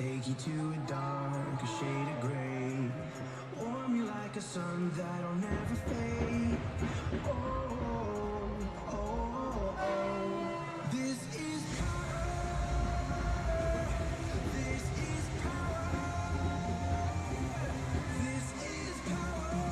take you to a dark, a shade of gray. Warm you like a sun that'll never fade. Oh, oh, oh, oh. This is power. This is power. This is power.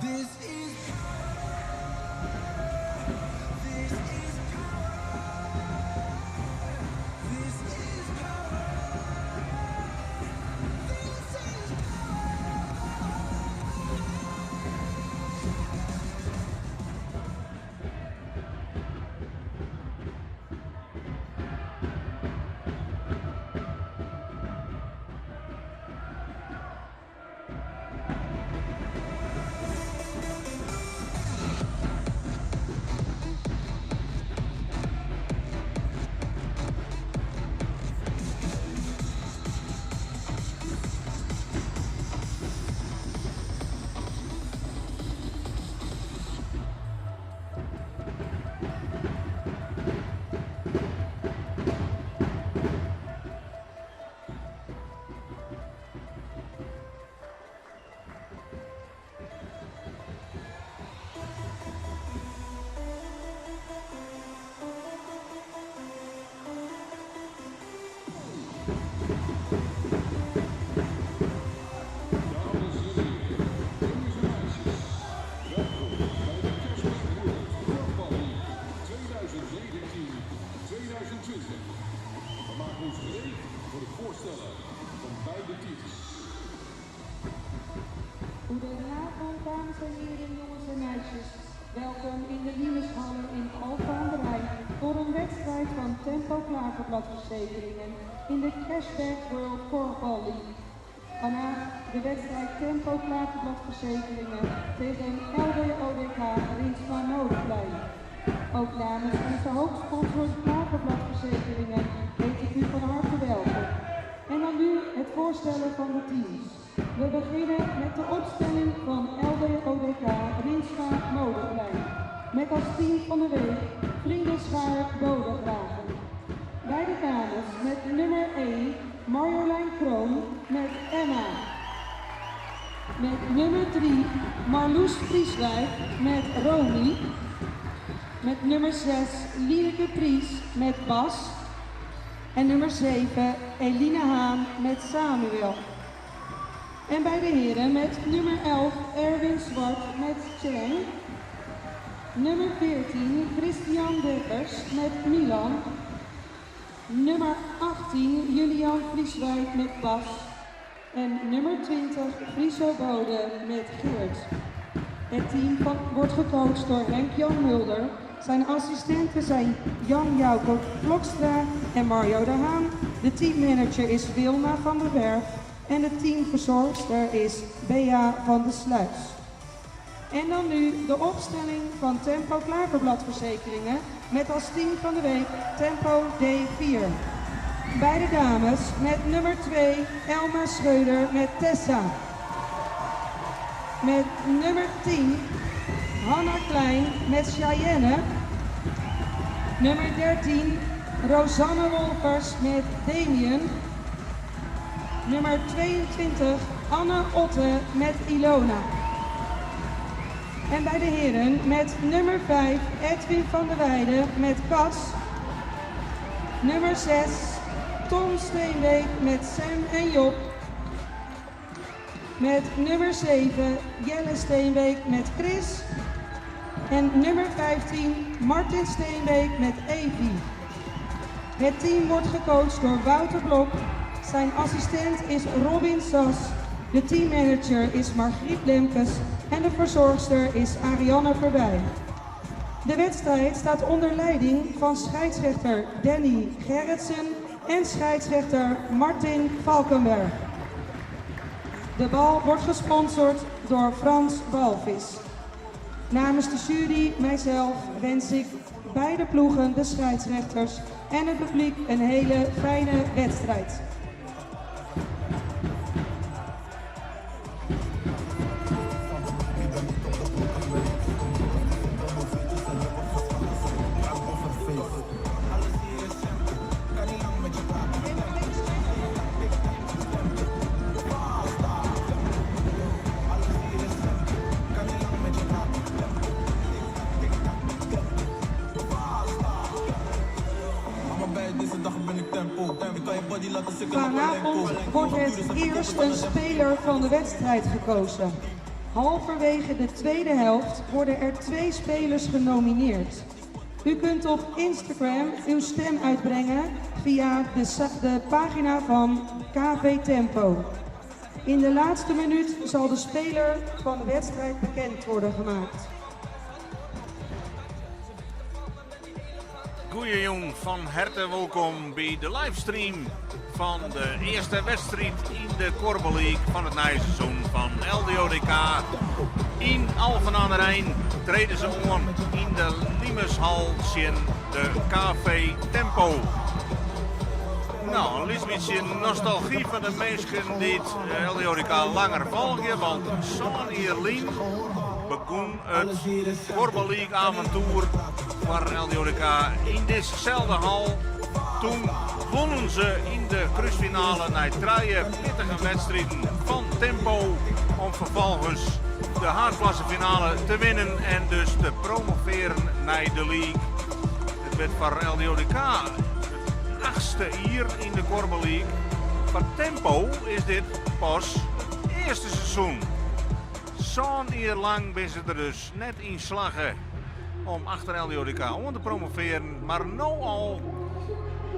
This is Goedenavond, dames en heren, jongens en meisjes. Welkom in de Liemeshallen in Alphen aan de Rijn voor een wedstrijd van Tempo Klaverbladverzekeringen in de Cashback World Korfbal League. Vandaag de wedstrijd Tempo Klaverbladverzekeringen tegen LDODK Riensma Molenplein. Ook namens onze hoofdsponsor Klaverbladverzekeringen heet ik u van harte welkom. En dan nu het voorstellen van de teams. We beginnen met de opstelling van LDODK Riensma Molenplein. Met als team van de week Vriendenschaar Bodegraven. Bij de dames met nummer 1 Marjolein Kroon met Emma. Met nummer 3 Marloes Vrieswijk met Romy. Met nummer 6 Lieneke Pries met Bas. En nummer 7 Eline Haan met Samuel. En bij de heren met nummer 11 Erwin Zwart met Cheng. Nummer 14 Christian Dekkers met Milan. Nummer 18 Julian Vrieswijk met Bas. En nummer 20 Friso Bode met Geert. Het team wordt gecoacht door Henk-Jan Mulder. Zijn assistenten zijn Jan Jouko Vlokstra en Mario de Haan. De teammanager is Wilma van der Werf. En de teamverzorgster is Bea van der Sluis. En dan nu de opstelling van Tempo Klaverbladverzekeringen met als team van de week Tempo D4. Bij de dames met nummer 2 Elma Schreuder met Tessa. Met nummer 10 Hanna Klein met Cheyenne. Nummer 13 Rosanne Wolfers met Damien. Nummer 22 Anne Otte met Ilona. En bij de heren met nummer 5 Edwin van der Weijden met Cas. Nummer 6 Tom Steenbeek met Sam en Job. Met nummer 7 Jelle Steenbeek met Chris. En nummer 15, Martin Steenbeek met Evie. Het team wordt gecoacht door Wouter Blok. Zijn assistent is Robin Sas. De teammanager is Margriet Lemkes. En de verzorgster is Arianne Verbij. De wedstrijd staat onder leiding van scheidsrechter Danny Gerritsen en scheidsrechter Martin Valkenberg. De bal wordt gesponsord door Frans Walvis. Namens de jury, mijzelf, wens ik beide ploegen, de scheidsrechters en het publiek een hele fijne wedstrijd. Vanavond wordt het eerst een speler van de wedstrijd gekozen. Halverwege de tweede helft worden er 2 spelers genomineerd. U kunt op Instagram uw stem uitbrengen via de pagina van KV Tempo. In de laatste minuut zal de speler van de wedstrijd bekend worden gemaakt. Goeie jong, van harte welkom bij de livestream van de eerste wedstrijd in de Korbbel League van het nijseizoen van LDODK. In Alphen aan de Rijn treden ze om in de Liemeshal in de KV Tempo. Nou, een beetje nostalgie van de mensen die het LDODK langer volgen, want zo'n Ierlien begon het Korbbel League avontuur voor LDODK in dezezelfde hal. Toen wonnen ze in de cruisfinale na 3 pittige wedstrijden van Tempo om vervolgens de haardklassefinale te winnen en dus te promoveren naar de league. Het werd voor LDODK het 8e jaar in de Korbbel League. Voor Tempo is dit pas het eerste seizoen. Zo'n jaar lang ben ze er dus net in slagen om achter LDODK om te promoveren, maar nu al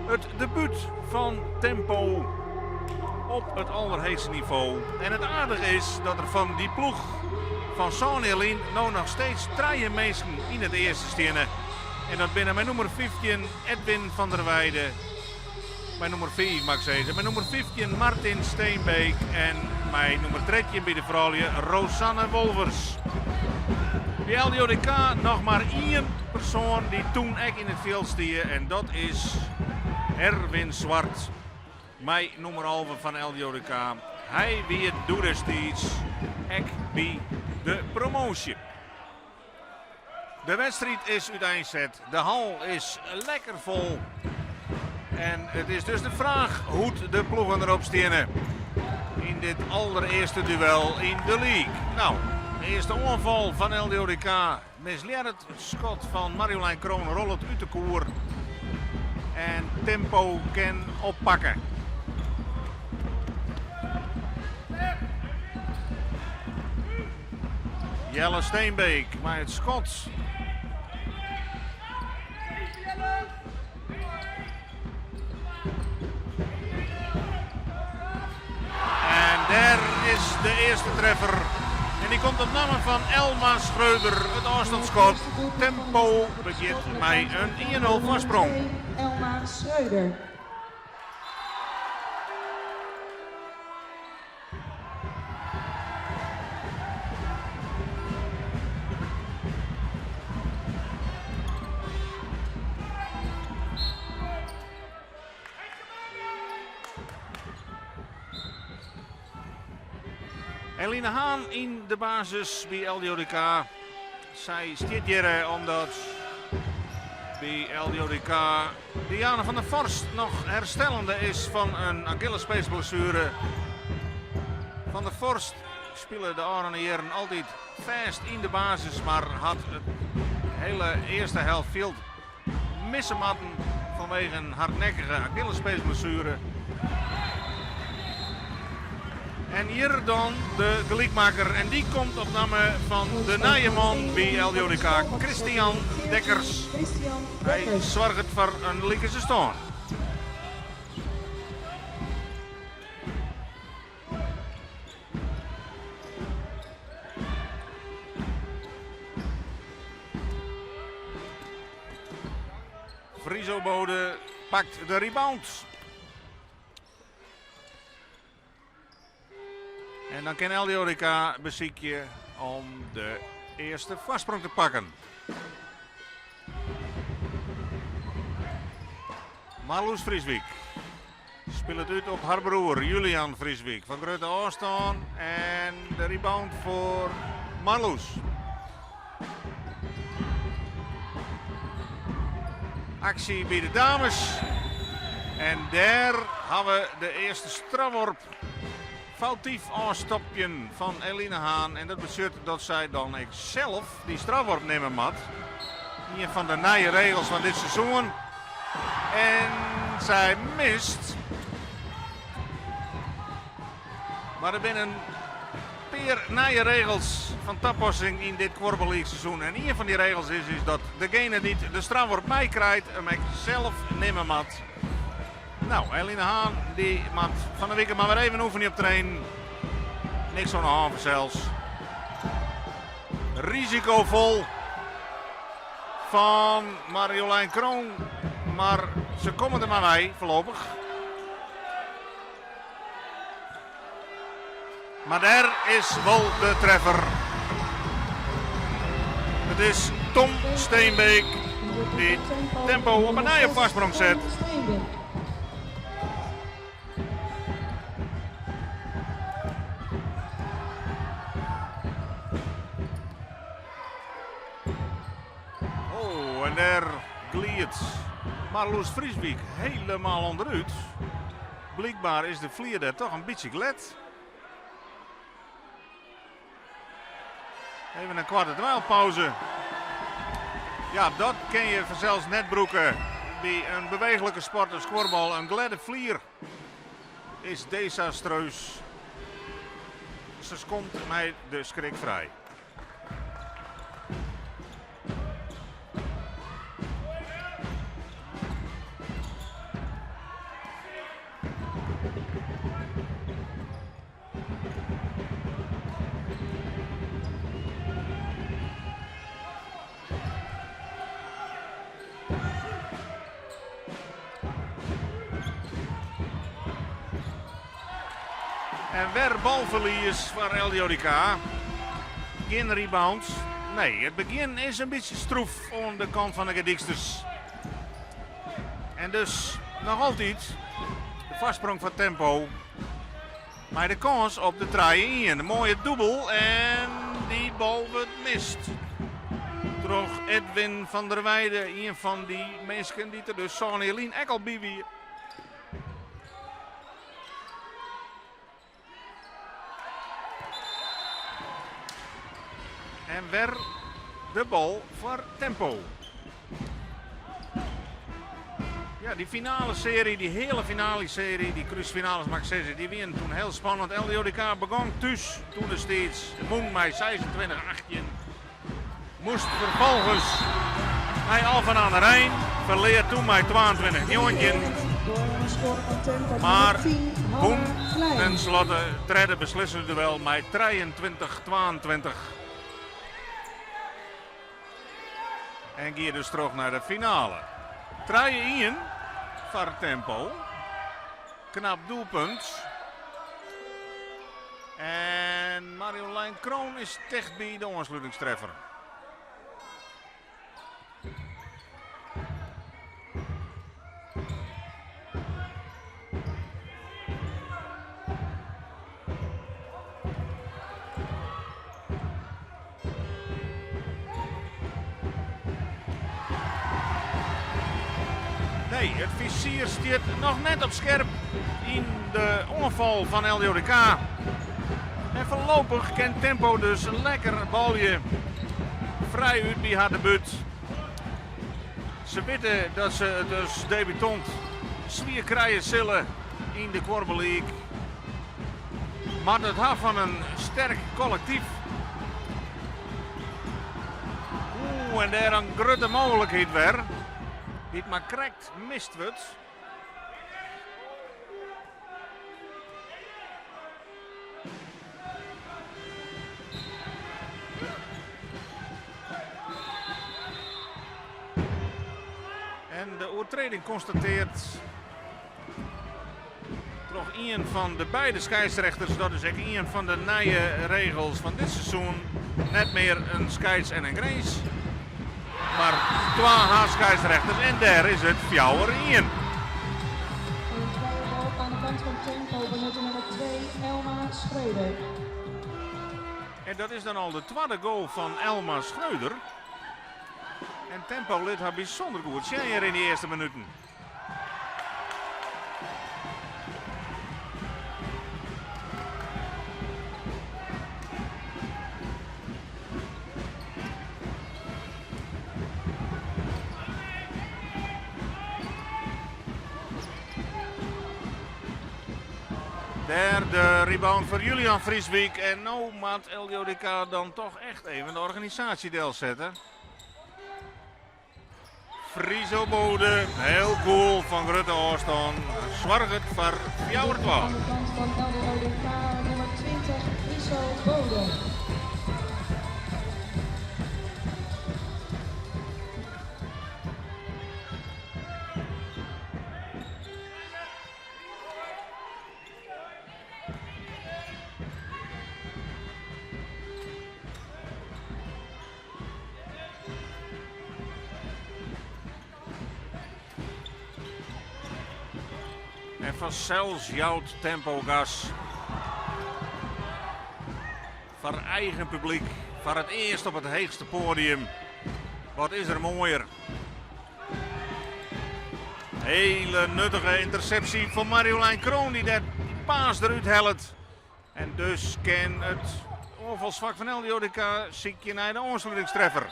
het debuut van Tempo op het allerhoogste niveau. En het aardige is dat er van die ploeg van Sonny nou nog steeds 3 mensen in het eerste stenen. En dat binnen mijn nummer 15 Edwin van der Weijden, mijn nummer 4 mag ik zeggen, mijn nummer 15 Martin Steenbeek en mijn nummer 13 bij de vrouwen Rosanne Wolvers. Bij LDODK nog maar 1 persoon die toen echt in het veld stier en dat is Erwin Zwart, mijn nummer 11 van LDODK. Hij weer doet destijds echt bij de promotie. De wedstrijd is uiteindelijk. De hal is lekker vol. En het is dus de vraag hoe de ploegen erop stenen in dit allereerste duel in de league. Nou, de eerste onval van LDODK misleert het schot van Marjolein Kroon rollend uit de koer. En Tempo kan oppakken. Jelle Steenbeek bij het schot. En daar is de eerste treffer. En die komt op naam van Elma Schreuder, het afstandsschot. Tempo begint bij een 1-0 voorsprong. Elma Schreuder. Eline Haan in de basis bij LDODK. Zij stiert hier omdat bij LDODK Diana van der Vorst nog herstellende is van een Achillespeesblessure. Van der Vorst spelen de Arne Heren altijd vast in de basis, maar had het hele eerste helft veel missen matten vanwege een hardnekkige Achillespeesblessure. En hier dan de gelijkmaker. En die komt op naam van de Nijeman bij LJODK, Christian Dekkers. Hij zorgt voor een linkerse stand. Friso Bode pakt de rebound. En dan kan LJODK beziekje om de eerste vastsprong te pakken. Marloes Vrieswijk speelt het uit op haar broer Julian Vrieswijk van Grote Oostan. En de rebound voor Marloes. Actie bij de dames. En daar hebben we de eerste strafworp. Foutief aanstapje van Eline Haan. En dat betekent dat zij dan zelf die strafworp nemen moet. Een van de nieuwe regels van dit seizoen. En zij mist. Maar er zijn een paar nieuwe regels van toepassing in dit Korfbal League seizoen. En een van die regels is dat degene die de strafworp meekrijgt hem zelf nemen moet. Nou, Eline Haan die maakt van de week maar weer even oefenen op trainen. Niks aan de hand zelfs. Risicovol van Marjolein Kroon. Maar ze komen er maar bij voorlopig. Maar daar is wel de treffer. Het is Tom Steenbeek die tempo op een nieuwe vastsprong zet. Oh, en daar gliet Marloes Vrieswijk helemaal onderuit. Blijkbaar is de vlier daar toch een beetje glad. Even een kwarte dweilpauze. Ja, dat ken je vanzelfs net broeken. Bij een bewegelijke sport als korfbal. Een gladde vlier is desastreus. Ze komt mij de schrik vrij. En weer balverlies voor LJODK. Geen rebounds. Nee, het begin is een beetje stroef aan de kant van de Gediksters. En dus nog altijd de vastsprong van tempo. Maar de kans op de 3-1. Een mooie dubbel en die bal wordt mist. Terug Edwin van der Weijden, een van die mensen die er dus Sonny Ekkelbibi. En weer de bal voor tempo. Ja, die finale serie, die hele finale serie, die cruisfinales mag ik zeggen, die wien toen heel spannend. LJODK begon thuis toen er steeds Moen mij 26-18. Moest vervolgens hij Alphen aan de Rijn, verleerd toen mij 22-19. Maar Moen tenslotte treden beslissende duel met 23-22. En ging dus terug naar de finale. 3-1 voor tempo. Knap doelpunt. En Marjolein Kroon is dicht bij de ontsluitingstreffer. Nee, het vizier staat nog net op scherp in de onval van LJODK. En voorlopig kent tempo dus een lekker balje vrij uit bij haar debuut. Ze weten dat ze het dus debutant zwier krijgen zullen in de Korfbal League. Maar het had van een sterk collectief. En daar een grote mogelijkheid weer. Die het maar correct mist wordt. En de overtreding constateert toch een van de beide scheidsrechters, dat is ook een van de nieuwe regels van dit seizoen, net meer een scheids en een grens. Maar 2 haatscheidsrechters en daar is het 4-1. Een vrije bal aan de kant van Tempo benutte nummer 2 Elma Schreuder. En dat is dan al de tweede goal van Elma Schreuder. En Tempo liet haar bijzonder goed zien hier in de eerste minuten. Daar de rebound voor Julian Vrieswijk. En nou moet LJODK dan toch echt even de organisatiedeel zetten. Friso Bode, heel cool van Grutte Ooston. Zorg het voor jouw Aan de kant van LJODK nummer 20 Friso Bode. En van zelfs jouw tempogas. Voor eigen publiek. Voor het eerst op het hoogste podium. Wat is er mooier. Hele nuttige interceptie van Marjolein Kroon die dat paas eruit helpt. En dus kan het overvalsvak van LJODK ziekje naar de ontsluitingstreffer.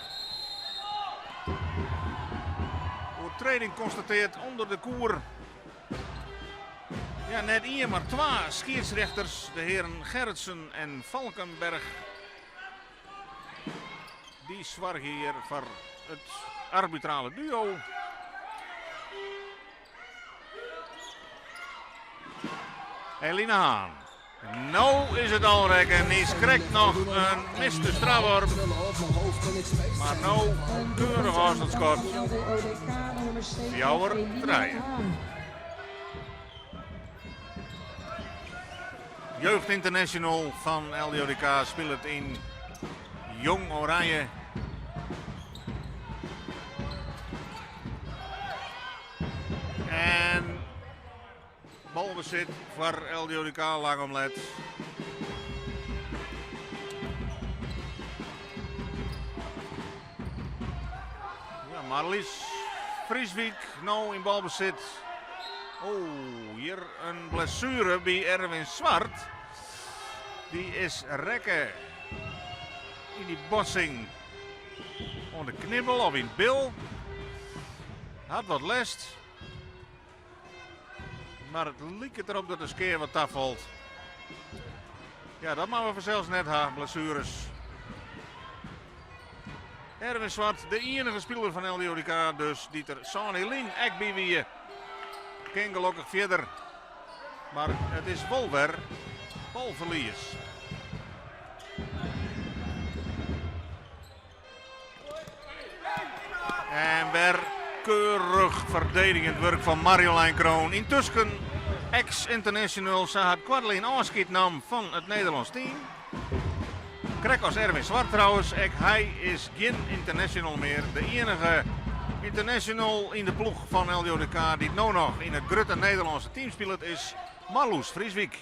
Overtreding constateert onder de koer. Ja, net hier maar 2 scheidsrechters, de heren Gerritsen en Valkenberg. Die zorgen hier voor het arbitrale duo. Elina Haan. Nou is het al rek en die krijgt nog een miste strafworp. Maar nou keurig afstandsschot. LJODK nummer 7 Jouwer Elina draaien. Haan. Jeugd International van LJODK speelt het in Jong Oranje. En balbezit voor LJODK Langomlet. Ja, Marlies Vrieswijk nou in balbezit. Oh, hier een blessure bij Erwin Zwart. Die is rekken in die botsing. Onder de knibbel of in het bil. Had wat lest. Maar het lijkt erop dat de skeer wat afvalt. Ja, dat maken we vanzelfs net haar blessures. Erwin Zwart, de enige speler van LJODK, dus Dieter Sanelin, Ekby wie geen gelukkig verder. Maar het is Wolver, balverlies. En weer keurig verdedigend werk van Marjolein Kroon. Intussen ex-international Sahat Kwadlin afscheid nam van het Nederlands team. Krek als Erwin Zwart trouwens. Hij is geen international meer. De enige international in de ploeg van LJODK die nu nog in het grote Nederlandse team speelt is Marloes Vrieswijk.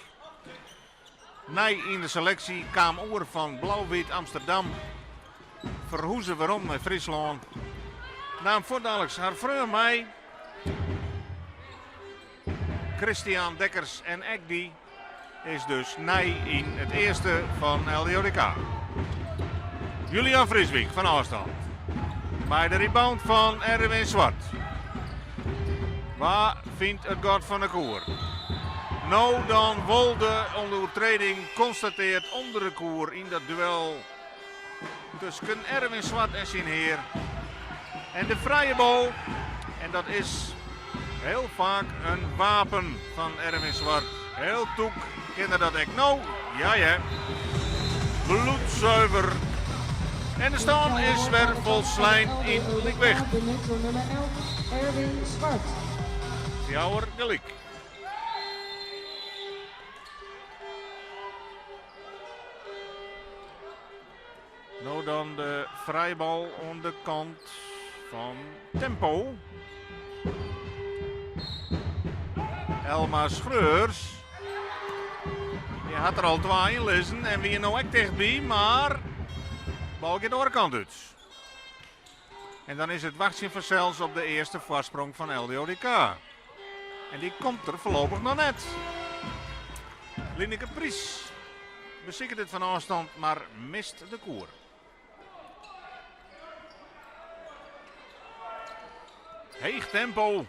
Nee, in de selectie kwam over van Blauw-Wit Amsterdam. Verhoezen waarom met Friesland. Naam voordaliks haar vrouw mij. Christian Dekkers en Ekdi is dus nee in het eerste van LJODK. Julian Vrieswijk van afstand. Bij de rebound van Erwin Zwart. Waar vindt het God van de koer? Nou dan wordt de ondertreding constateerd onder de koer in dat duel tussen Erwin Zwart en zijn heer. En de vrije bal, en dat is heel vaak een wapen van Erwin Zwart. Heel toek, kennen dat ik nou? Ja. Bloedzuiver. En de stand is weer volslijn in Likwicht. Benut door nummer 11, Erwin Zwart. Fjouwer gelijk. Nou dan de vrijbal aan de kant van Tempo. Elma Schreurs. Die had er al 2 in lezen en wie er nou echt dichtbij, maar bal gaat de andere kant uit. En dan is het wachtje van zelfs op de eerste voorsprong van LDODK. En die komt er voorlopig nog net. Lineke Pries bezikkert het van afstand, maar mist de koer. Heeg tempo.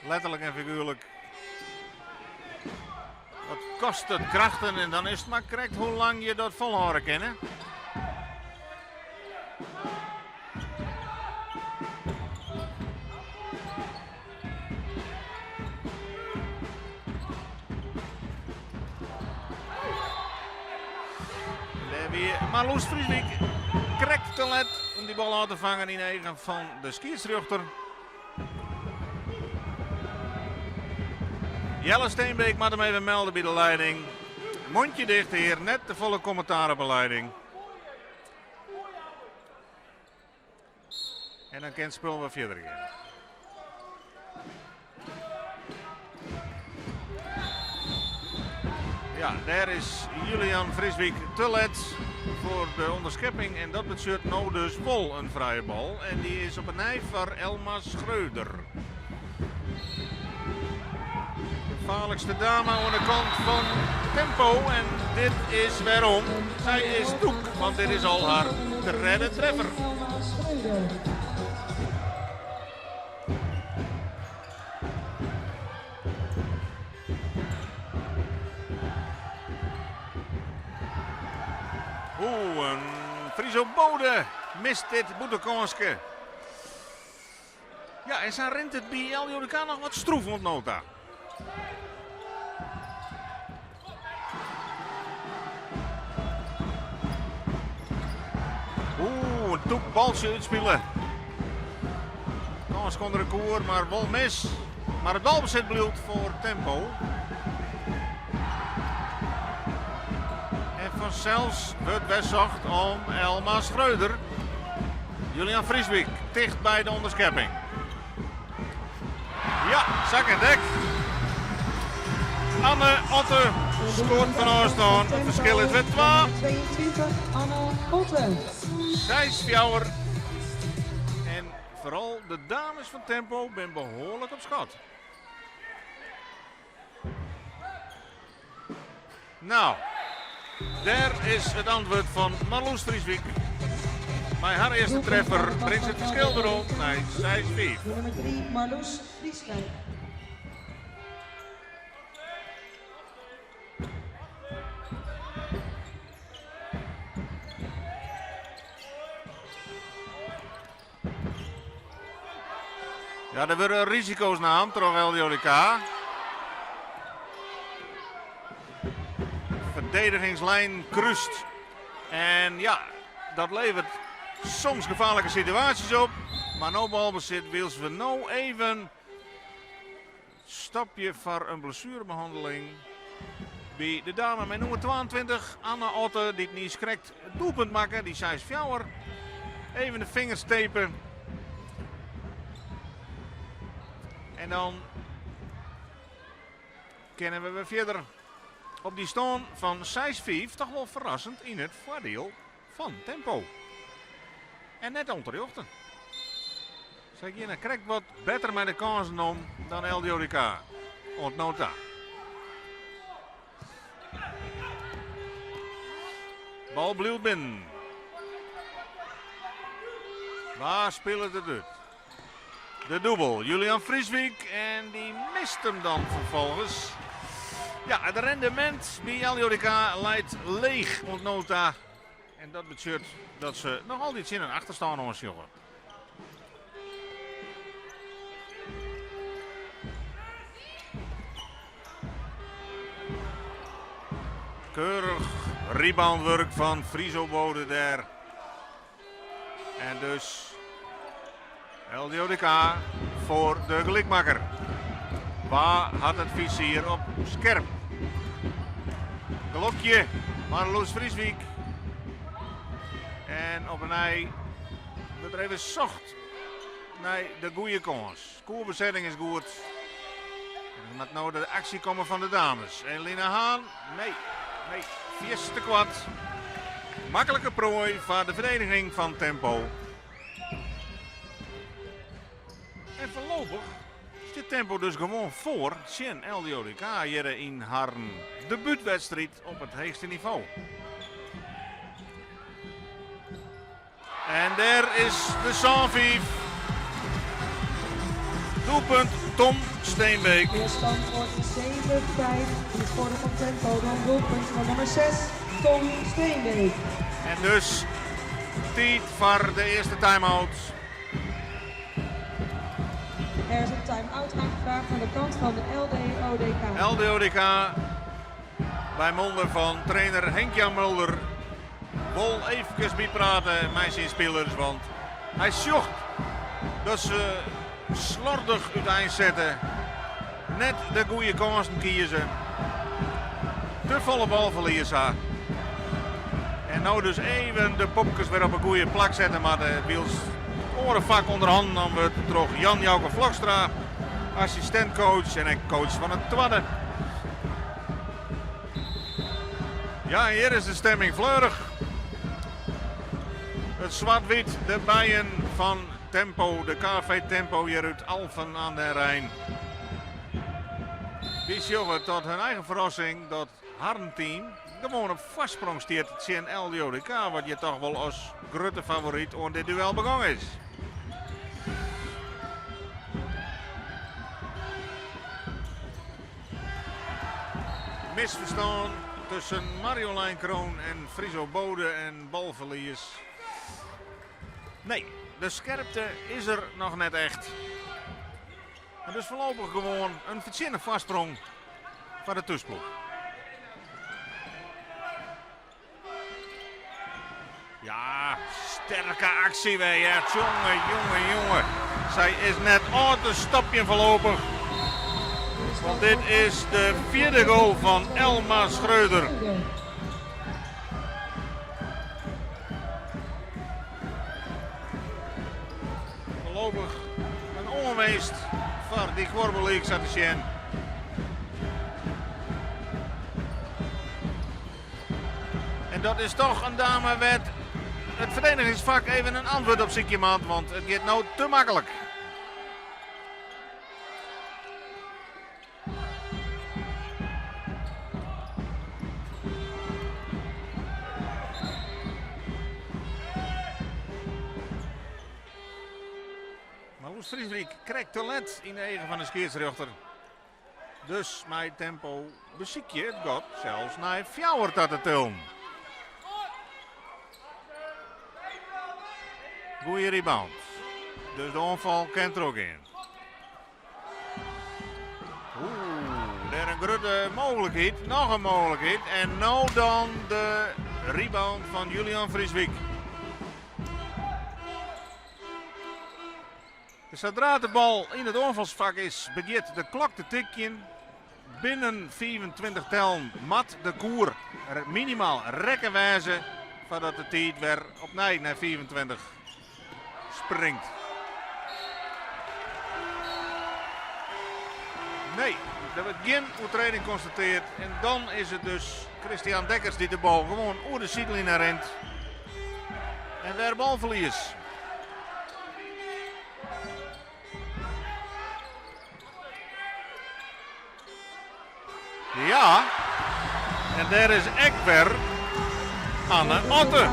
Letterlijk en figuurlijk. Dat kost het krachten en dan is het maar correct hoe lang je dat volhouden kan. Hè? Marloes Frieswijk correct te let om die bal uit te vangen in eigen van de scheidsrechter. Jelle Steenbeek moet hem even melden bij de leiding. Mondje dicht hier, net de volle commentaar op de leiding. En dan kan het spul weer verder gaan. Ja, daar is Julian Frieswijk te let voor de onderschepping. En dat betekent nou dus vol een vrije bal. En die is op een nij voor Elma Schreuder. De gevaarlijkste dame aan de kant van Tempo. En dit is waarom. Zij is doek, want dit is al haar derde treffer. Elma Schreuder. Oeh, een Friso Bode mist dit boetekanske. Ja, en zo rent het bij LDODK nog wat stroef op nota. Oeh, een toekbaltje uitspelen. Kans kon er een koer, maar wel mis. Maar het balbezit blijft voor Tempo. En vanzelfs wordt bezocht om Elma Schreuder. Julian Frieswijk dicht bij de onderschepping. Ja, zak en dek. Anne Otte scoort van afstand. Het verschil is weer 2. 22, Anne Otte. Thijs Fjouwer. En vooral de dames van Tempo zijn behoorlijk op schat. Nou, daar is het antwoord van Marloes Frieswijk. Bij haar eerste treffer brengt het verschil erop naar 6-4. Nummer 3, Marloes Frieswijk. Ja, er worden risico's naam, terwijl LDODK. Verdedigingslijn krust. En ja, dat levert soms gevaarlijke situaties op. Maar no balbezit wil ze nou even stapje voor een blessurebehandeling. Bij de dame met nummer 22, Anna Otte, die het niet schrikt het doelpunt maken. Die zei Fjouwer. Even de vingers tapen. En dan kennen we weer verder op die stand van 6-5. Toch wel verrassend in het voordeel van Tempo. En net onder de ochtend. Zeg je, dan krijgt wat beter met de kansen om dan LDODK. Ontnota. Bal blijft binnen. Waar speelt het uit? de dubbel. Julian Vrieswijk en die mist hem dan vervolgens. Ja, het rendement bij LJODK leidt leeg ontnota. En dat betekent dat ze nog altijd in een achterstand ons jongen. Keurig reboundwerk van Friso Bode daar. En dus LJODK voor de gelijkmaker. Waar had het vizier op scherp? Glokje, Marloes Vrieswijk. En op een ei wordt er even zocht naar de goede kans. Koerbezetting is goed. En er moet nou de actie komen van de dames. En Lina Haan, nee, vierste te kwad. Makkelijke prooi van de verdediging van Tempo. En voorlopig is dit Tempo dus gewoon voor Sjen LJODK hier in haar debuutwedstrijd op het hoogste niveau. En daar is de Sanvief. Doelpunt Tom Steenbeek. De stand wordt 7-5 in het voordeel van Tempo. Dan doelpunt van nummer 6, Tom Steenbeek. En dus tijd voor de eerste time-out. Er is een time-out aangevraagd aan de kant van de LJODK. LJODK bij monden van trainer Henk-Jan Mulder. Wil even bijpraten met zijn spelers, want hij zocht dat ze slordig uiteindelijk zetten. Net de goede kansen kiezen. Te volle balverliezen. En nou dus even de popjes weer op een goede plak zetten, maar de Wiels orenvak onderhand dan we terug Jan-Jouke Vlokstra, assistentcoach en coach van het tweede. Ja, hier is de stemming fleurig. Het zwart-wit, de bijen van Tempo, de KV Tempo hier uit Alphen aan de Rijn. Die zorgen tot hun eigen verrassing dat Harnteam gewoon op vastsprong steert het LJODK, wat je toch wel als grote favoriet aan dit duel begonnen is. Misverstand tussen Marjolein Kroon en Friso Bode en balverlies. Nee, de scherpte is er nog net echt. En dus voorlopig gewoon een verzinnen vastsprong van de tussenploeg. Ja, sterke actie weer. Ja. Jongen. Zij is net uit de stapje voorlopig. Want dit is de vierde goal van Elma Schreuder. Voorlopig een onweest voor die Gorbeliek zat te zien. En dat is toch een dame met het verdedigingsvak even een antwoord op ziekje maand, want het gaat nou te makkelijk. Marloes Vrieswijk krijgt talent in de eigen van de scheidsrechter. Dus met Tempo beziek je het god zelfs naar Fjouwer tot de tulm. Goeie rebound. Dus de onval kent er ook in. Daar een grote mogelijkheid. Nog een mogelijkheid. En nou dan de rebound van Julian Vrieswijk. Zodra de bal in het onvalsvak is, begint de klok te tikken. Binnen 24 tellen mat de koer minimaal rekken wijzen voordat de tijd weer opnieuw naar 24 springt. Nee, er wordt geen overtreding constateerd. En dan is het dus Christian Dekkers die de bal gewoon over de zijlijn rent. En weer balverlies. Ja, en daar is Ekber Anne Otte.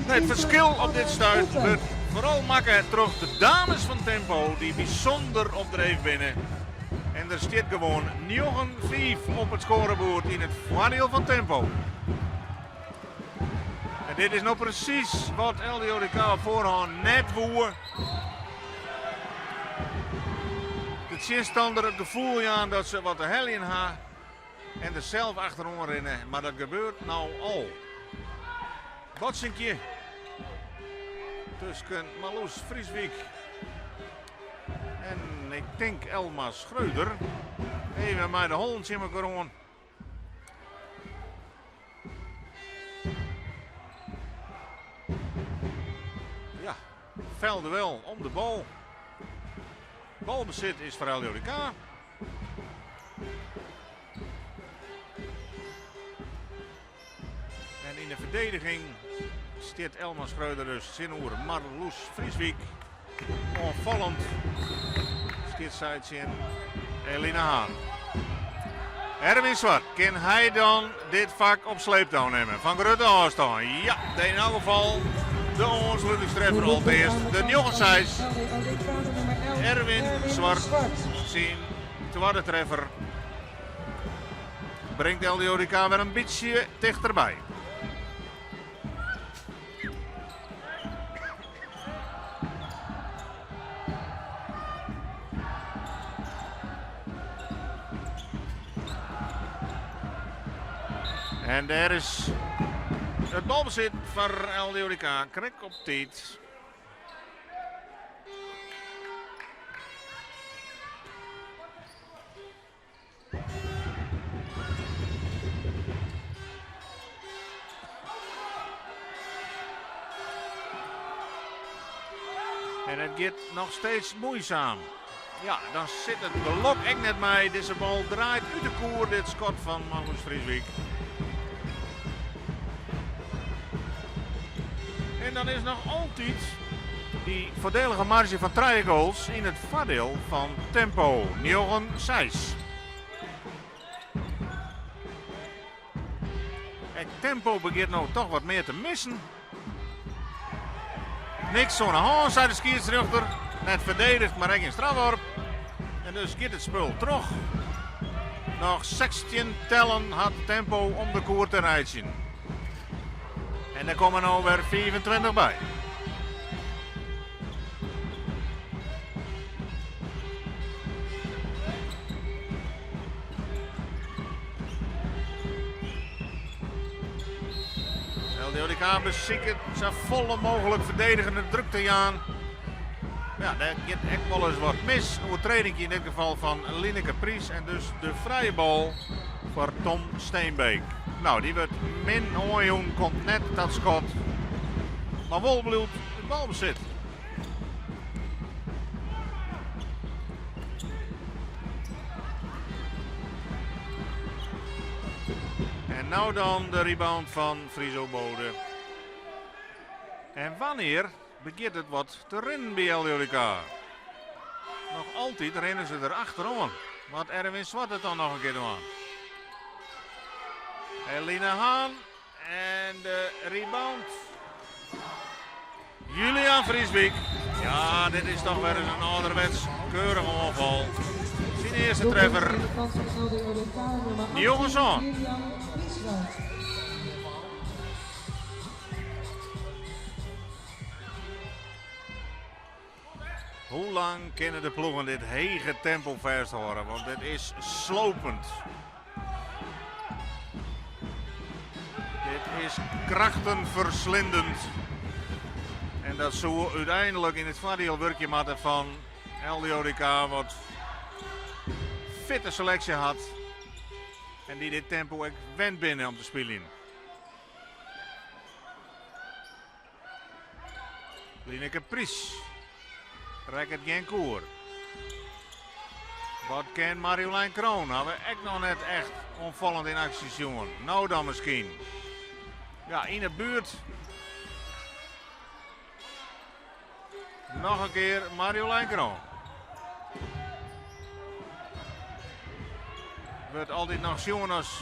Nee, het verschil op dit stuit wordt vooral makken terug de dames van Tempo die bijzonder op dreef binnen. En er staat gewoon 9-5 op het scorebord in het voordeel van Tempo. En dit is nou precies wat LDODK op voorhand net woe. Het zinstander het gevoel aan dat ze wat de hel in haar en er zelf achterom rennen. Maar dat gebeurt nou al. Botsinkje tussen Marloes Vrieswijk en ik denk Elma Schreuder. Even maar de Hollands in elkaar gewoon. Ja, velden wel om de bal. Balbezit is voor LDODK. En in de verdediging staat Elma Schreuder dus Zinhoer Marloes Vrieswijk. Onvallend staat Seitje in Elina Haan. Erwin Zwart, kan hij dan dit vak op sleeptouw nemen? Van Grutte afstand. Ja, in elk geval de ontsluitingstreffer al het eerst. De jongens Seis. Erwin Zwart zien tweede treffer. Brengt LDODK weer een beetje dichterbij. En daar is het balbezit voor LDODK. Krek op tijd. En het gaat nog steeds moeizaam. Ja, dan zit het blok echt net mee. Deze bal draait uit de koer. Dit schot van Marloes Vrieswijk. En dan is nog altijd die voordelige marge van 3 goals in het voordeel van Tempo. 9-6. Het Tempo begint nou toch wat meer te missen. Niks zo'n hand, zei de scheidsrechter. Net verdedigd, maar geen strafworp. En dus gaat het spul terug. Nog 16 tellen had Tempo om de koer te rijden. En er komen nou weer 24 bij. LDODK beziekt zo volle mogelijk verdedigende druk te gaan. Ja, daar gaat echt wel eens wat mis. Een overtreding in dit geval van Lineke Pries. En dus de vrije bal voor Tom Steenbeek. Nou, die wordt min onjoen, komt net dat schot. Maar wel bedoeld het balbezit. En nou dan de rebound van Friso Bode. En wanneer begint het wat te rennen bij LDODK? Nog altijd rennen ze er achterom. Want Erwin Zwart het dan nog een keer doen. Elina Haan en de rebound. Julian Vrieswijk. Ja, dit is toch weer een ouderwets keurige onval. Zijn eerste treffer. Jongenson. Hoe lang kunnen de ploegen dit hege tempo vasthouden? Want dit is slopend. Dit is krachtenverslindend. En dat zo uiteindelijk in het voordeel werkje maken van LDODK wat fitte selectie had. En die dit tempo ook went binnen om te spelen. Lineke Pries. Rek het geen koer. Wat kan Marjolein Kroon? Hebben we echt nog net echt onvallend in acties, jongen. Nou dan misschien. Ja, in de buurt. Nog een keer Marjolein Kroon. Wordt altijd nog zien als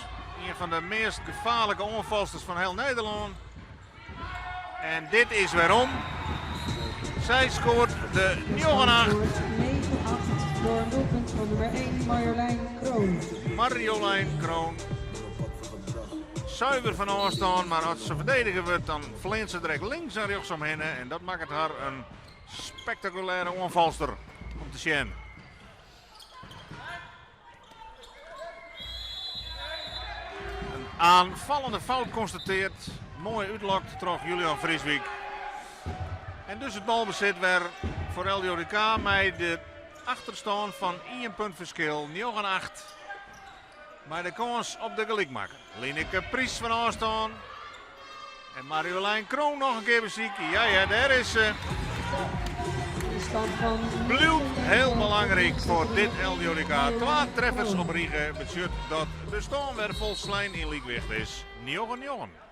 een van de meest gevaarlijke onvalsters van heel Nederland. En dit is waarom. Zij scoort de 9-8. 9-8 door een doelpunt van nummer 1 Marjolein Kroon. Marjolein Kroon. Zuiver van afstand, maar als ze verdedigen wordt, dan vleent ze direct links en rechts omheen. En dat maakt het haar een spectaculaire aanvalster om te zien. Een aanvallende fout constateert. Mooi uitlokt terug Julian Vrieswijk. En dus het balbezit weer voor LDODK met de achterstand van 1 punt verschil, 9-8. Maar de kans op de gelijkmaker. Lineke Pries van aanstaan. En Marjolein Kroon nog een keer beziek. Ja, daar is ze. De stand van Bloed heel belangrijk voor dit LDODK. 2 treffers op Riegen. Betekent dat de stand weer volslijn in liekwicht is. 9-9.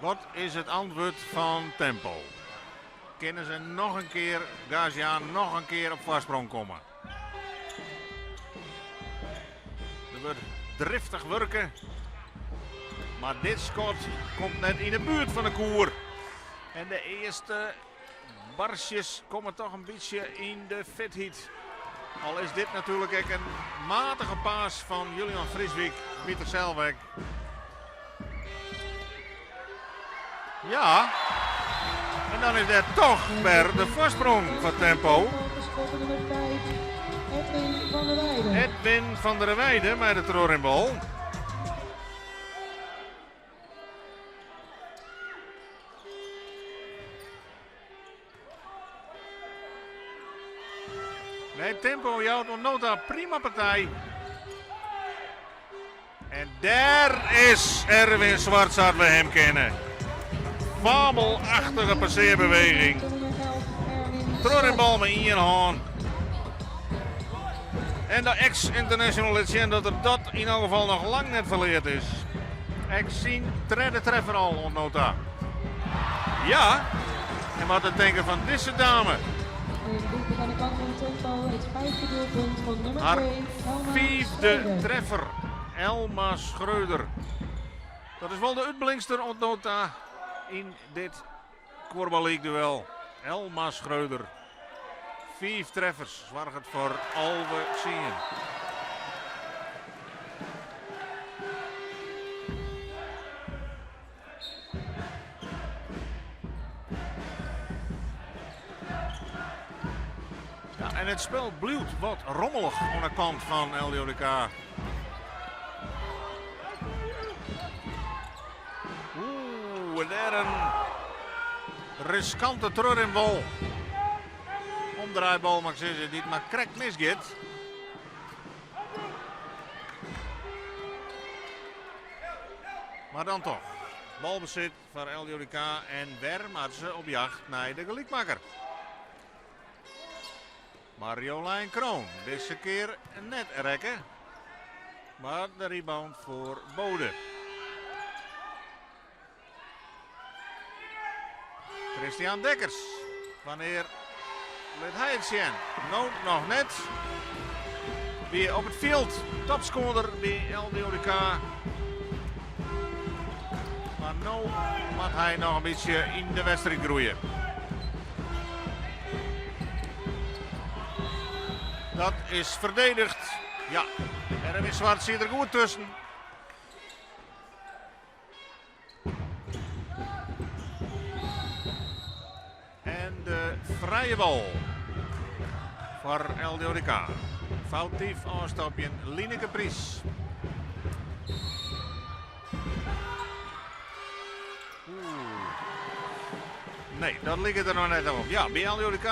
Wat is het antwoord van Tempo? Kunnen ze nog een keer, Gaziaan, nog een keer op voorsprong komen? Er wordt driftig werken. Maar dit schot komt net in de buurt van de koer. En de eerste barsjes komen toch een beetje in de fithit. Al is dit natuurlijk ook een matige paas van Julian Vrieswijk, Pieter Selweg. Ja. En dan is er toch weer de voorsprong van Tempo. nummer 5, Edwin van der Weijden. Edwin van der Weijden met de troorinbal. Nee, Tempo jouwt nog nota prima partij. En daar is Erwin Zwartzaart, we hem kennen. Fabelachtige passeerbeweging. Troorinbal met 1 hand. En de ex-international laat zien dat er dat in elk geval nog lang net verleerd is. Ik zie de treffer al ontnota. Ja, en wat te denken van deze dame. Aan de kant van Tempo, het 5e doelpunt van nummer 2, Haar Elma 4e Schreuder. treffer, Elma Schreuder. Dat is wel de uitblinkster ontnota in dit Korfbal League duel. Elma Schreuder. 4 treffers, zorgt het voor Alve zien. Ja, en het spel blijft wat rommelig aan de kant van LDODK. En daar een riskante troorinbal. Omdraaibal, mag ik zeggen, die het maar correct misgaat. Maar dan toch. Balbezit voor LDODK en weer maar ze op jacht naar de gelijkmaker. Marjolein Kroon, deze keer net rekken. Maar de rebound voor Bode. Christian Dekkers. Wanneer let hij het zien? Nou, nog net. Weer op het veld. Topscorer bij LDODK. Maar nu moet hij nog een beetje in de wedstrijd groeien. Dat is verdedigd. Ja, Erwin Zwart zit er goed tussen. En de vrije bal voor LDODK. Foutief aanstapje Lineke Pries. Nee, dat ligt er nog net op. Ja, bij LDODK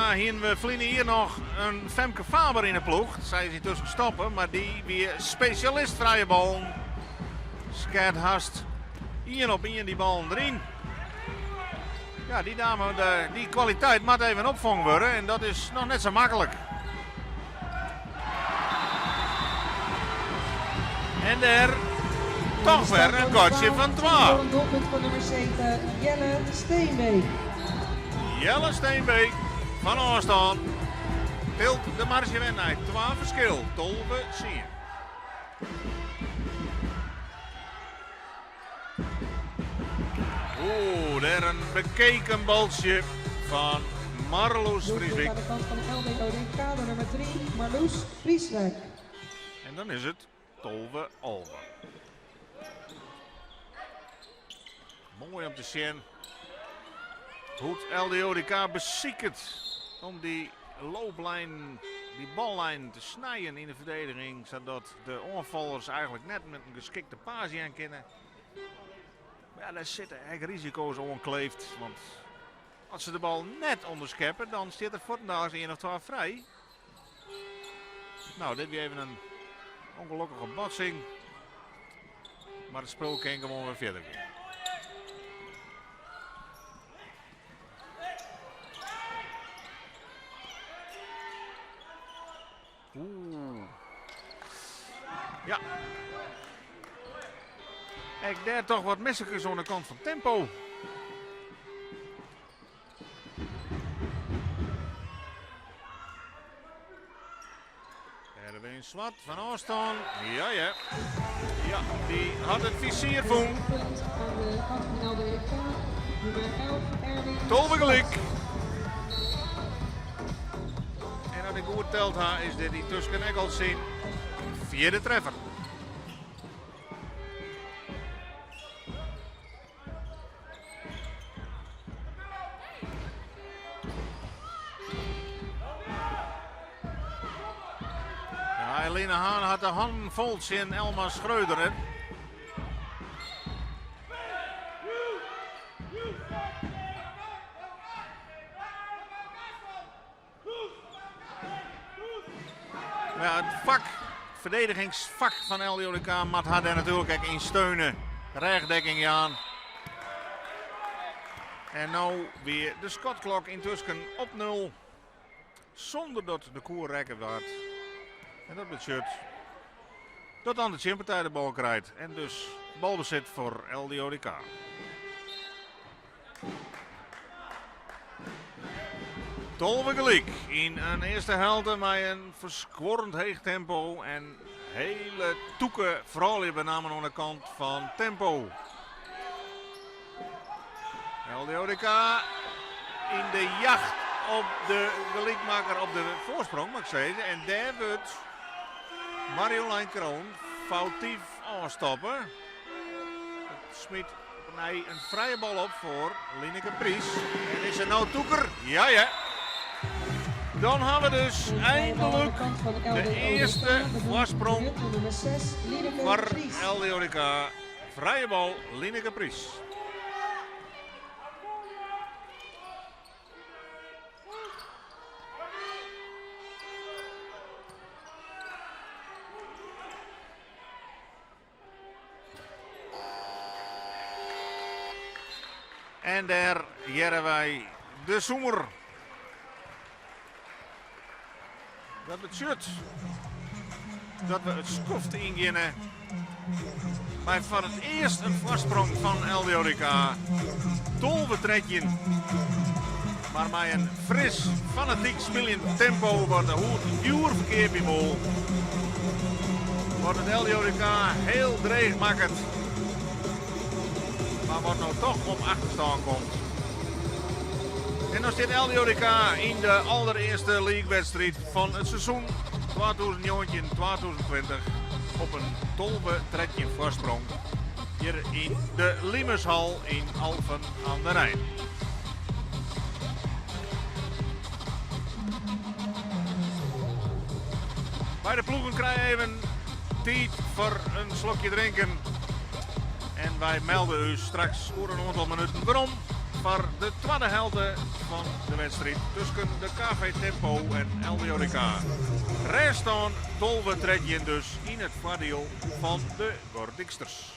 we vliegen hier nog een Femke Faber in de ploeg. Zij is intussen stoppen, maar die weer specialist vrije bal. Scared hast. 1 op 1 die bal erin. Ja, die dame, die kwaliteit moet even opvangen worden en dat is nog net zo makkelijk. En daar toch weer een kortje van 12. Een doelpunt van nummer 7, Jelle Steenbeek. Jelle Steenbeek van Oorstaan tilt de marge weer naar 12 verschil. Tolve zien. Oeh, daar een bekeken baltje van Marloes Doelpunt Vrieswijk. aan de kant van LDODK, de nummer 3, Marloes Vrieswijk. En dan is het Tolwe Alva. Mooi om te zien hoe het LDODK beziekert om die looplijn, die ballijn te snijden in de verdediging. Zodat de onvallers eigenlijk net met een geschikte paas aan kunnen. Maar ja, daar zitten eigenlijk risico's onkleefd. Want als ze de bal net onderscheppen, dan zit er voortdurend 1 of 12 vrij. Nou, dit weer even een ongelukkige botsing. Maar het spel kan gewoon weer verder gaan. Oeh. Ja. Ik daar toch wat misselijks aan de kant van tempo. Erwin Swart van Oostan. Ja. Ja, die had het vizier voor. Punt aan de kant van LDODK, nummer 11, Erwin. Tolwegelijk. En als ik goed telt ha, is dit die Tusken Eggels zien. Vierde treffer. Ja, Elina Haan had de hand vol in Elma Schreuder. Hè. Ja, het vak, verdedigingsvak van LDODK mat had er natuurlijk ook in steunen. Rechtdekking aan. En nou weer de schotklok intussen op 0. Zonder dat de koer rekken wordt. En dat betekent dat dan de Chimpartij de bal krijgt. En dus balbezit voor LDODK. Tolwe gelijk in een eerste helft met een verskworrend heeg tempo en hele toeken vooral bij name aan de kant van tempo. LDODK in de jacht op de gelijkmaker op de voorsprong, mag ik zeggen. En daar wordt Marjolein Kroon foutief aanstappen. Smit een vrije bal op voor Lineke Pries. En is er nou toeker? Ja. Dan hebben we dus eindelijk de eerste voorsprong voor LDODK. Vrije bal, Lineke Pries. En daar jaren wij de zoemer. Dat betekent dat we het skoft inginnen. Maar voor het eerst een voorsprong van LDODK. Tolwe tredjen. Maar met een fris, fanatiek spelend tempo wordt de hoed duur verkeer bij Mol. Wordt het LDODK heel dreig makkend. Maar wat nou toch op achterstand komt. En dan zit LDODK in de allereerste leaguewedstrijd van het seizoen 2019-2020 op een tolwe tredje voorsprong. Hier in de Limershal in Alphen aan de Rijn. Beide ploegen krijgen even tijd voor een slokje drinken. En wij melden u straks voor een aantal minuten waarom. Voor de tweede helft van de wedstrijd tussen de KV Tempo en LDODK. Restaan tolwe tredjen dus in het voordeel van de Gordiksters.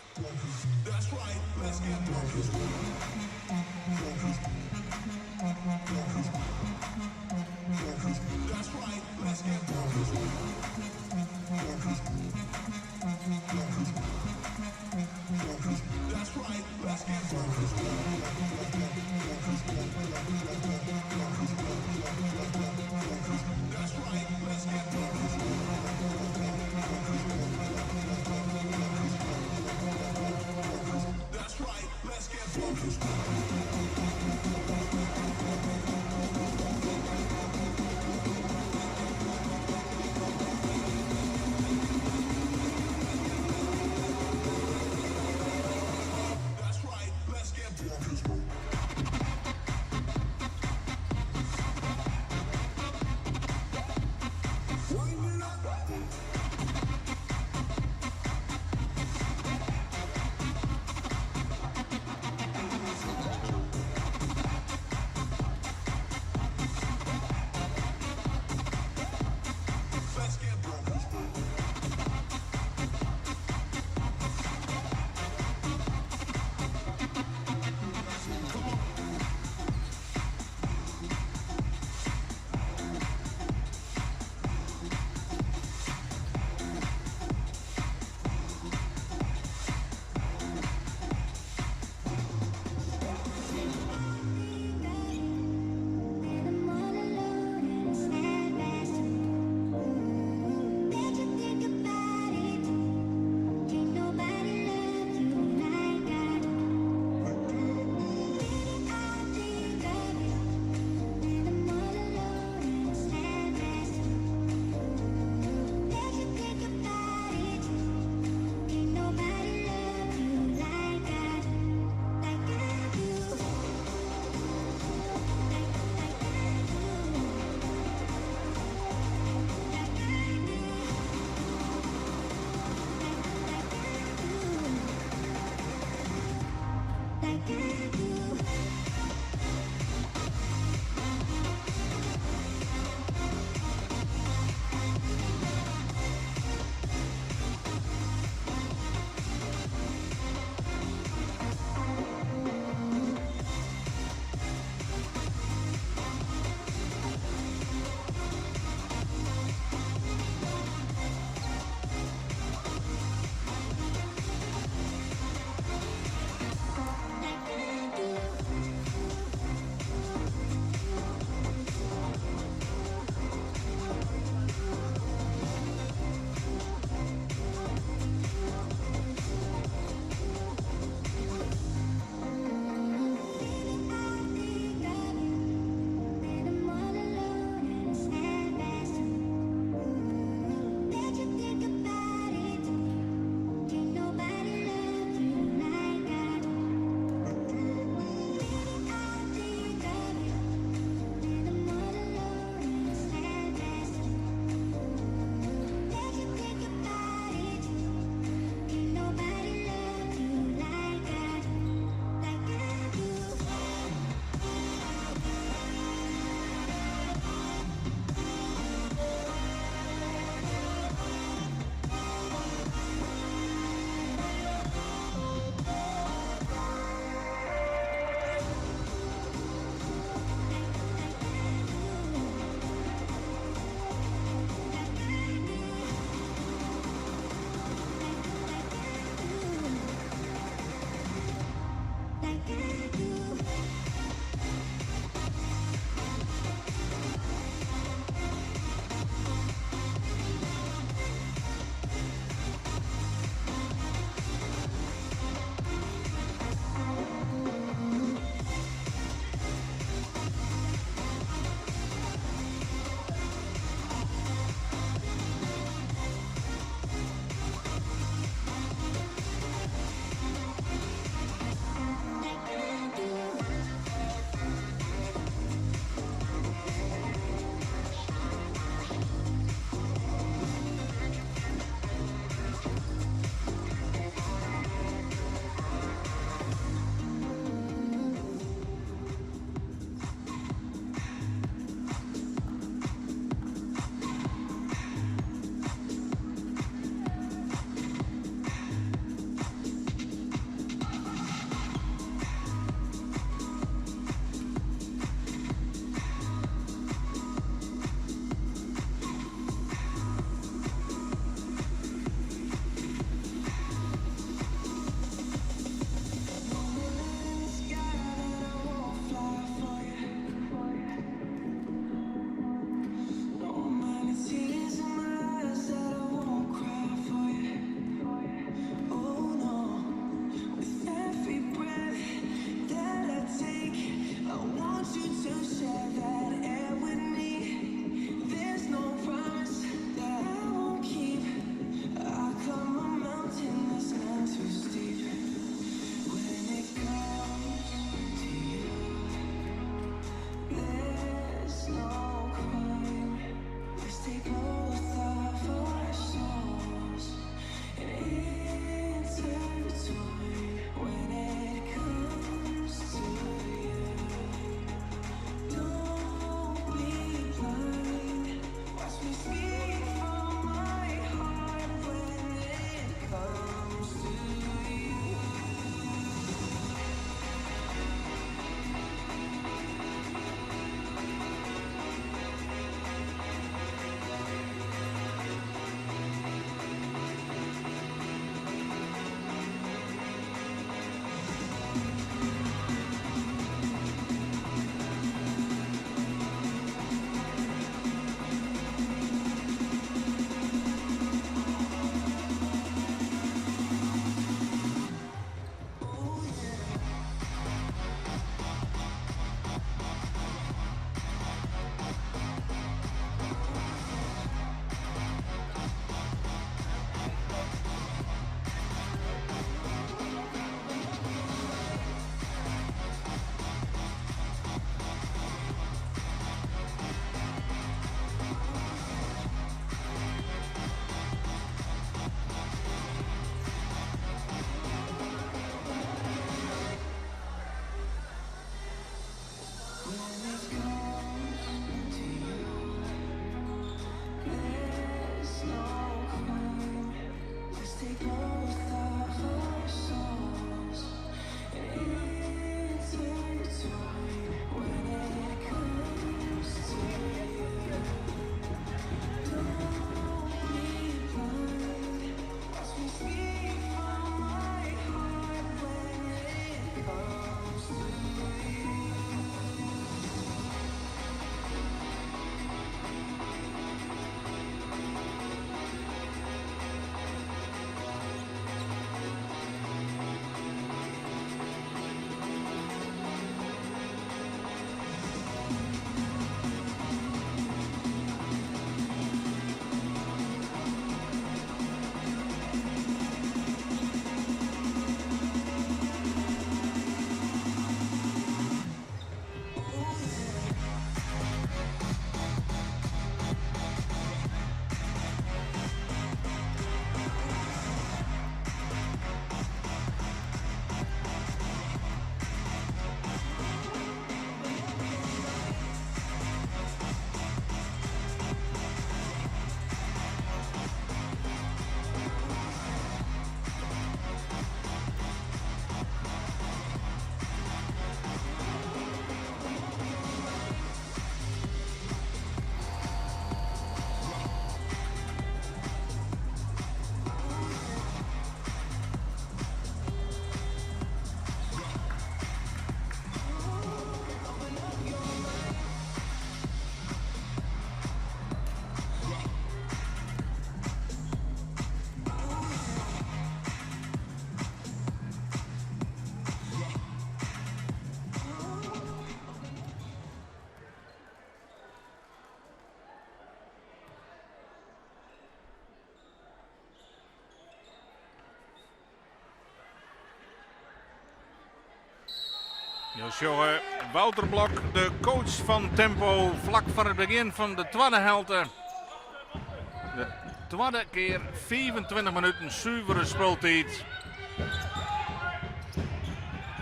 Jongen, Wouter Blok, de coach van Tempo, vlak voor het begin van de tweede helft. De tweede keer 25 minuten zuivere speeltijd.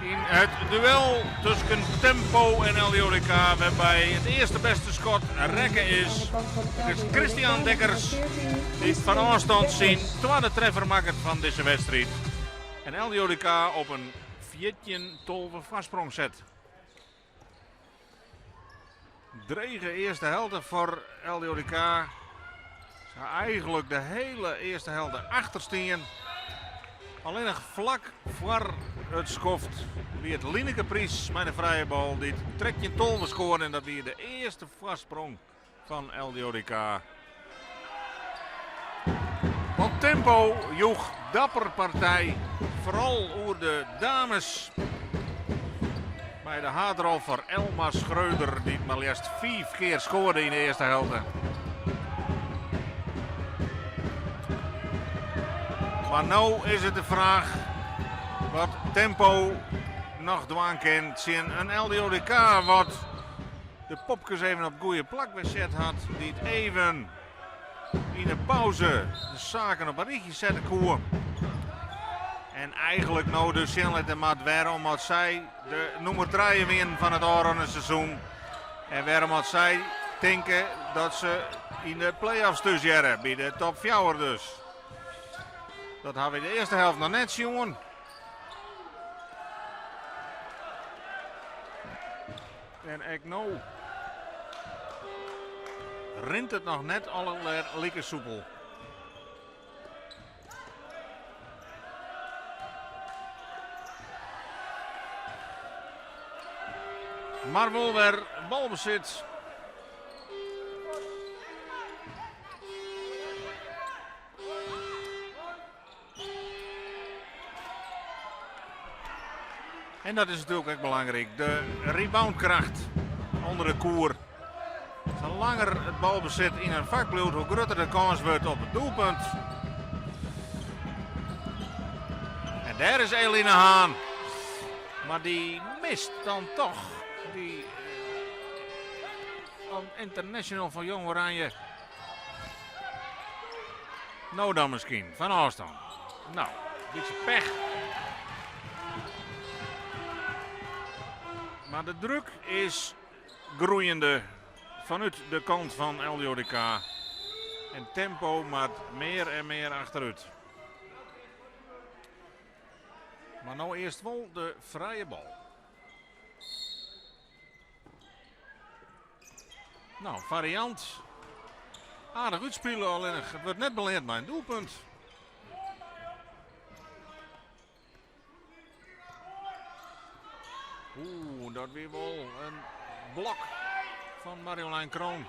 In het duel tussen Tempo en LJODK, waarbij het eerste beste schot rekken is. Het is Christian Dekkers die van afstand zien tweede treffer maakt van deze wedstrijd. En LJODK op een 14-12 voorsprong zet. Drege eerste helft voor LJODK. Ze eigenlijk de hele eerste helft achterstaan. Alleen nog vlak voor het schoft wie het Lineke Pries met een vrije bal. Die trekt je tolven scoren en dat weer de eerste voorsprong van LJODK. Want Tempo joeg dapper partij. Vooral over de dames. Bij de haardrol voor Elma Schreuder die maar liefst 5 keer scoorde in de eerste helft. Maar nu is het de vraag wat Tempo nog doen kan. Zien een LJODK wat de popjes even op goede plak gezet had. Die het even in de pauze de zaken op een rietje zetten koer. En eigenlijk nou de snelheid en maat waarom had zij de nummer 3 winnen van het oranje seizoen. En waarom had zij denken dat ze in de play-offs dus jaren bij de top 4 dus. Dat hebben we de eerste helft nog net, jongen. En ik nou rint het nog net allerlei lekker soepel. Maar wel weer balbezit. En dat is natuurlijk ook belangrijk. De reboundkracht onder de koer. Hoe langer het balbezit in een vak blijft, hoe groter de kans wordt op het doelpunt. En daar is Eline Haan. Maar die mist dan toch. Die international van Jong Oranje. Nou dan misschien, van afstand. Nou, een beetje pech. Maar de druk is groeiende vanuit de kant van LJODK. En Tempo maakt meer en meer achteruit. Maar nou eerst wel de vrije bal. Nou, variant. Aardig uitspelen alleen. Het wordt net beleerd bij een doelpunt. Oeh, dat weer wel een blok van Marjolein Kroon.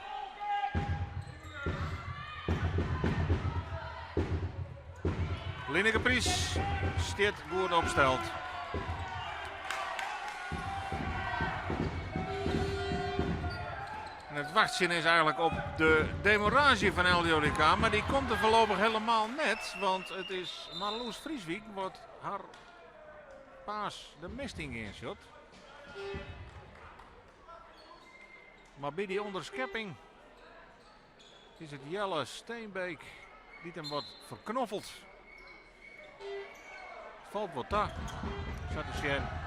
Lineke Pries staat goed opsteld. En het wachten is eigenlijk op de demorage van LJODK, maar die komt er voorlopig helemaal net. Want het is Marloes Vrieswijk wat haar paas de misting inshot. Maar bij die onderschepping is het Jelle Steenbeek die hem wat verknoffelt. Het valt wat daar. Zat de scherm.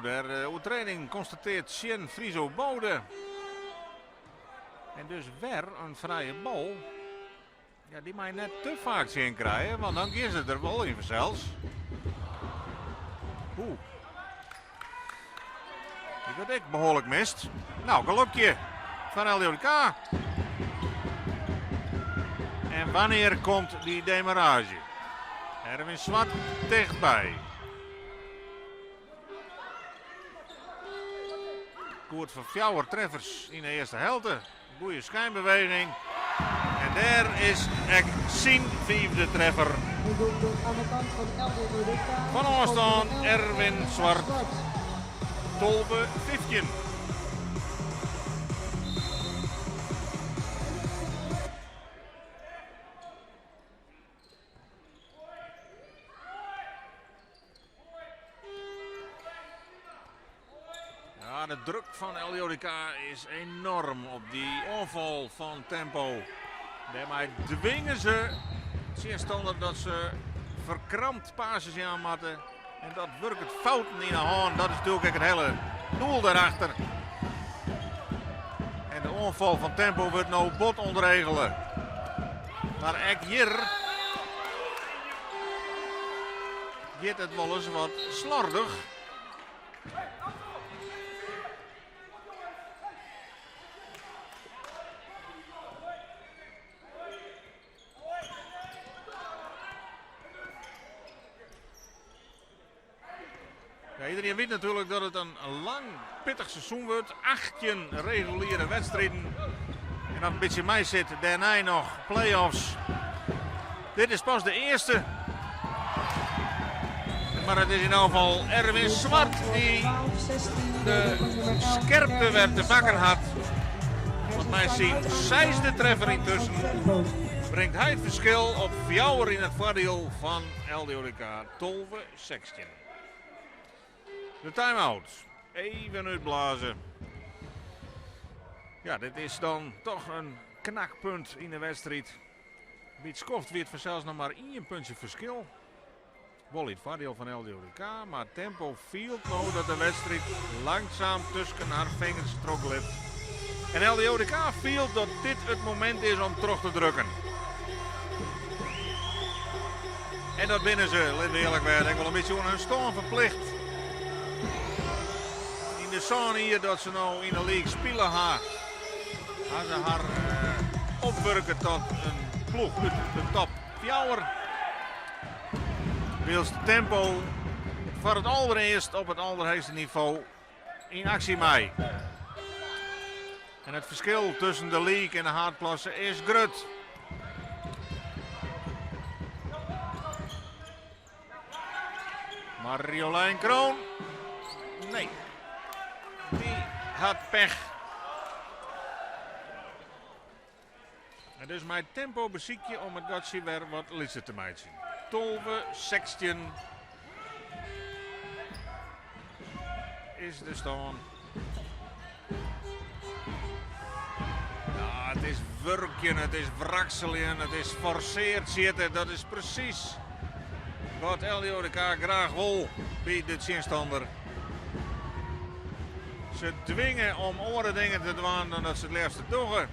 De training constateert Sjen Friso Bode. En dus weer een vrije bal. Ja, die mag je net te vaak zien krijgen, want dan is het er wel in zelfs. Oeh. Die wordt ik behoorlijk mist. Nou, gelukje van LJODK. En wanneer komt die demarrage? Erwin Swart dichtbij. Koert van 4 treffers in de eerste helft. Goeie schijnbeweging. En daar is zijn 5e treffer. Dit doelpunt aan de kant van Eldenburg. Van Oorstaan, Erwin Zwart, Tolve 15. Ja, de druk van LJODK is enorm op die aanval van Tempo. Daarmee dwingen ze tegenstander dat ze verkrampt passes aanmatten. En dat werkt het fout in de hand. Dat is natuurlijk het hele doel daarachter. En de aanval van Tempo wordt nou bot ontregelen. Maar ook hier gaat het wel eens wat slordig. Ja, iedereen weet natuurlijk dat het een lang pittig seizoen wordt. 18 reguliere wedstrijden. En dat een beetje mij zit, daarna nog play-offs. Dit is pas de eerste. Maar het is in ieder geval Erwin Zwart die de scherpte werd te pakken had. Want mij zien 6e treffer intussen. Brengt hij het verschil op 4 in het voordeel van LJODK. 12-16. De time-out. Even uitblazen. Ja, dit is dan toch een knakpunt in de wedstrijd. Bietskoft weer vanzelfs nog maar 1 puntje verschil. Wel in het voordeel van LJODK, maar Tempo viel nou dat de wedstrijd langzaam tussen haar vingers getrokken ligt. En LJODK viel dat dit het moment is om terug te drukken. En dat binnen ze, laten we eerlijk zijn, ik wel een beetje aan hun stoom verplicht. In de zone hier dat ze nou in de league spelen gaan ze haar opwerken tot een ploeg uit de top 4. Wils Tempo voor het allereerst op het allerhoogste niveau in actie mee. En het verschil tussen de league en de haardklasse is groot. Marjolein Kroon. Nee. Die had pech. En dus mijn Tempo beziekje om het Dutchie weer wat lichter te maken. 12-16 is de stand. Ja, het is werken, het is wrakselen, het is forceerd zitten. Dat is precies wat LJODK graag wil bij de tegenstander. Ze dwingen om andere dingen te doen dan dat ze het liefst doen.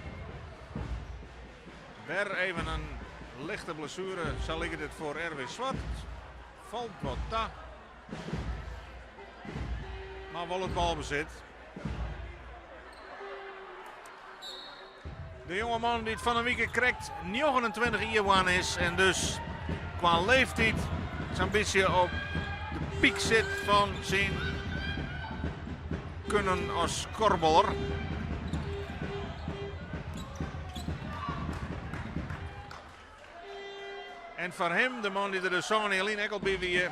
Weer even een lichte blessure, zal ik het voor Erwin Zwart. Valt wat daar. Maar wel het balbezit. De jongeman die het van een week krijgt, 29 jaar is en dus qua leeftijd zo'n beetje op de piek zit van zijn kunnen als korbeler. En voor hem, de man die er de Sonny Helene Ekkelby weer,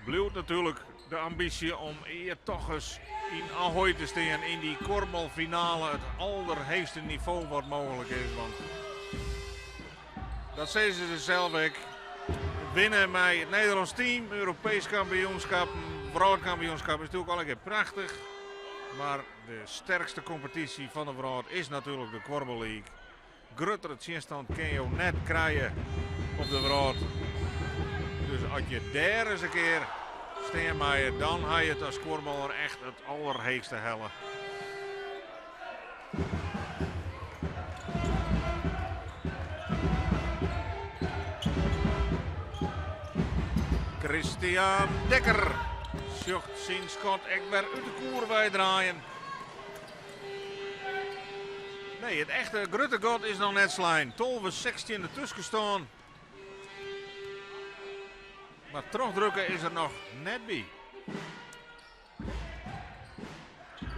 blijft natuurlijk de ambitie om eer toch eens in Ahoy te staan in die kormelfinale, het allerhoogste niveau wat mogelijk is. Want dat zeggen ze zichzelf ook. Winnen met het Nederlands team, Europees kampioenschap, wereldkampioenschap is natuurlijk al een keer prachtig. Maar de sterkste competitie van de wereld is natuurlijk de Korbbel League. Grotere tegenstand kun je net krijgen op de wereld. Dus als je daar eens een keer staan maakt, dan ga je het als korbeler echt het allerhoogste hellen. Christian Dekker zocht zijn schot echt weer uit de koer bij draaien. Nee, het echte grote god is nog net slijn. 12-16 ertussen gestaan. Maar terugdrukken is er nog net bij.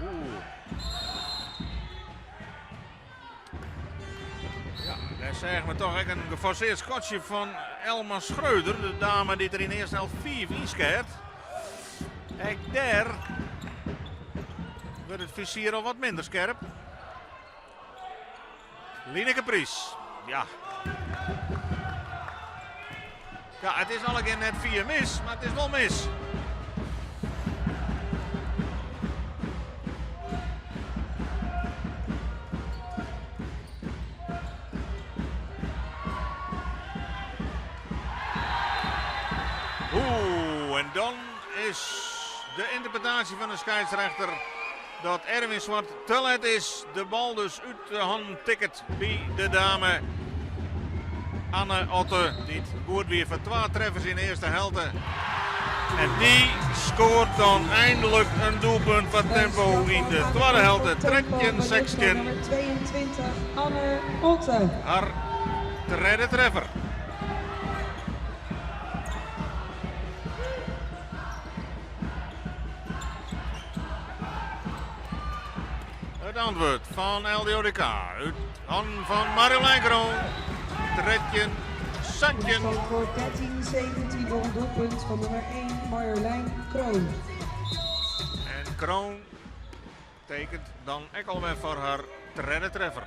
Oeh. Ja, daar zeg maar toch echt een geforceerd schotje van Elma Schreuder. De dame die er in de eerste helft 4 inskeert. En daar wordt het vizier al wat minder scherp. Lineke Pries. Ja. Ja, het is al een keer net 4 mis, maar het is wel mis. En dan is de interpretatie van de scheidsrechter dat Erwin Zwart te laat is. De bal dus uit de hand ticket bij de dame Anne Otte. Die het goed weer voor 2 treffers in de eerste helft. En die scoort dan eindelijk een doelpunt van tempo in de tweede helft. Trekje 16. Nummer 22, Anne Otte. Haar tweede treffer. Het antwoord van LDODK. Uit hand van Marjolein Kroon. Tredje Santje. Stand voor 13-17 voor een doelpunt van nummer 1 Marjolein Kroon. En Kroon tekent dan ook alweer voor haar tweede treffer.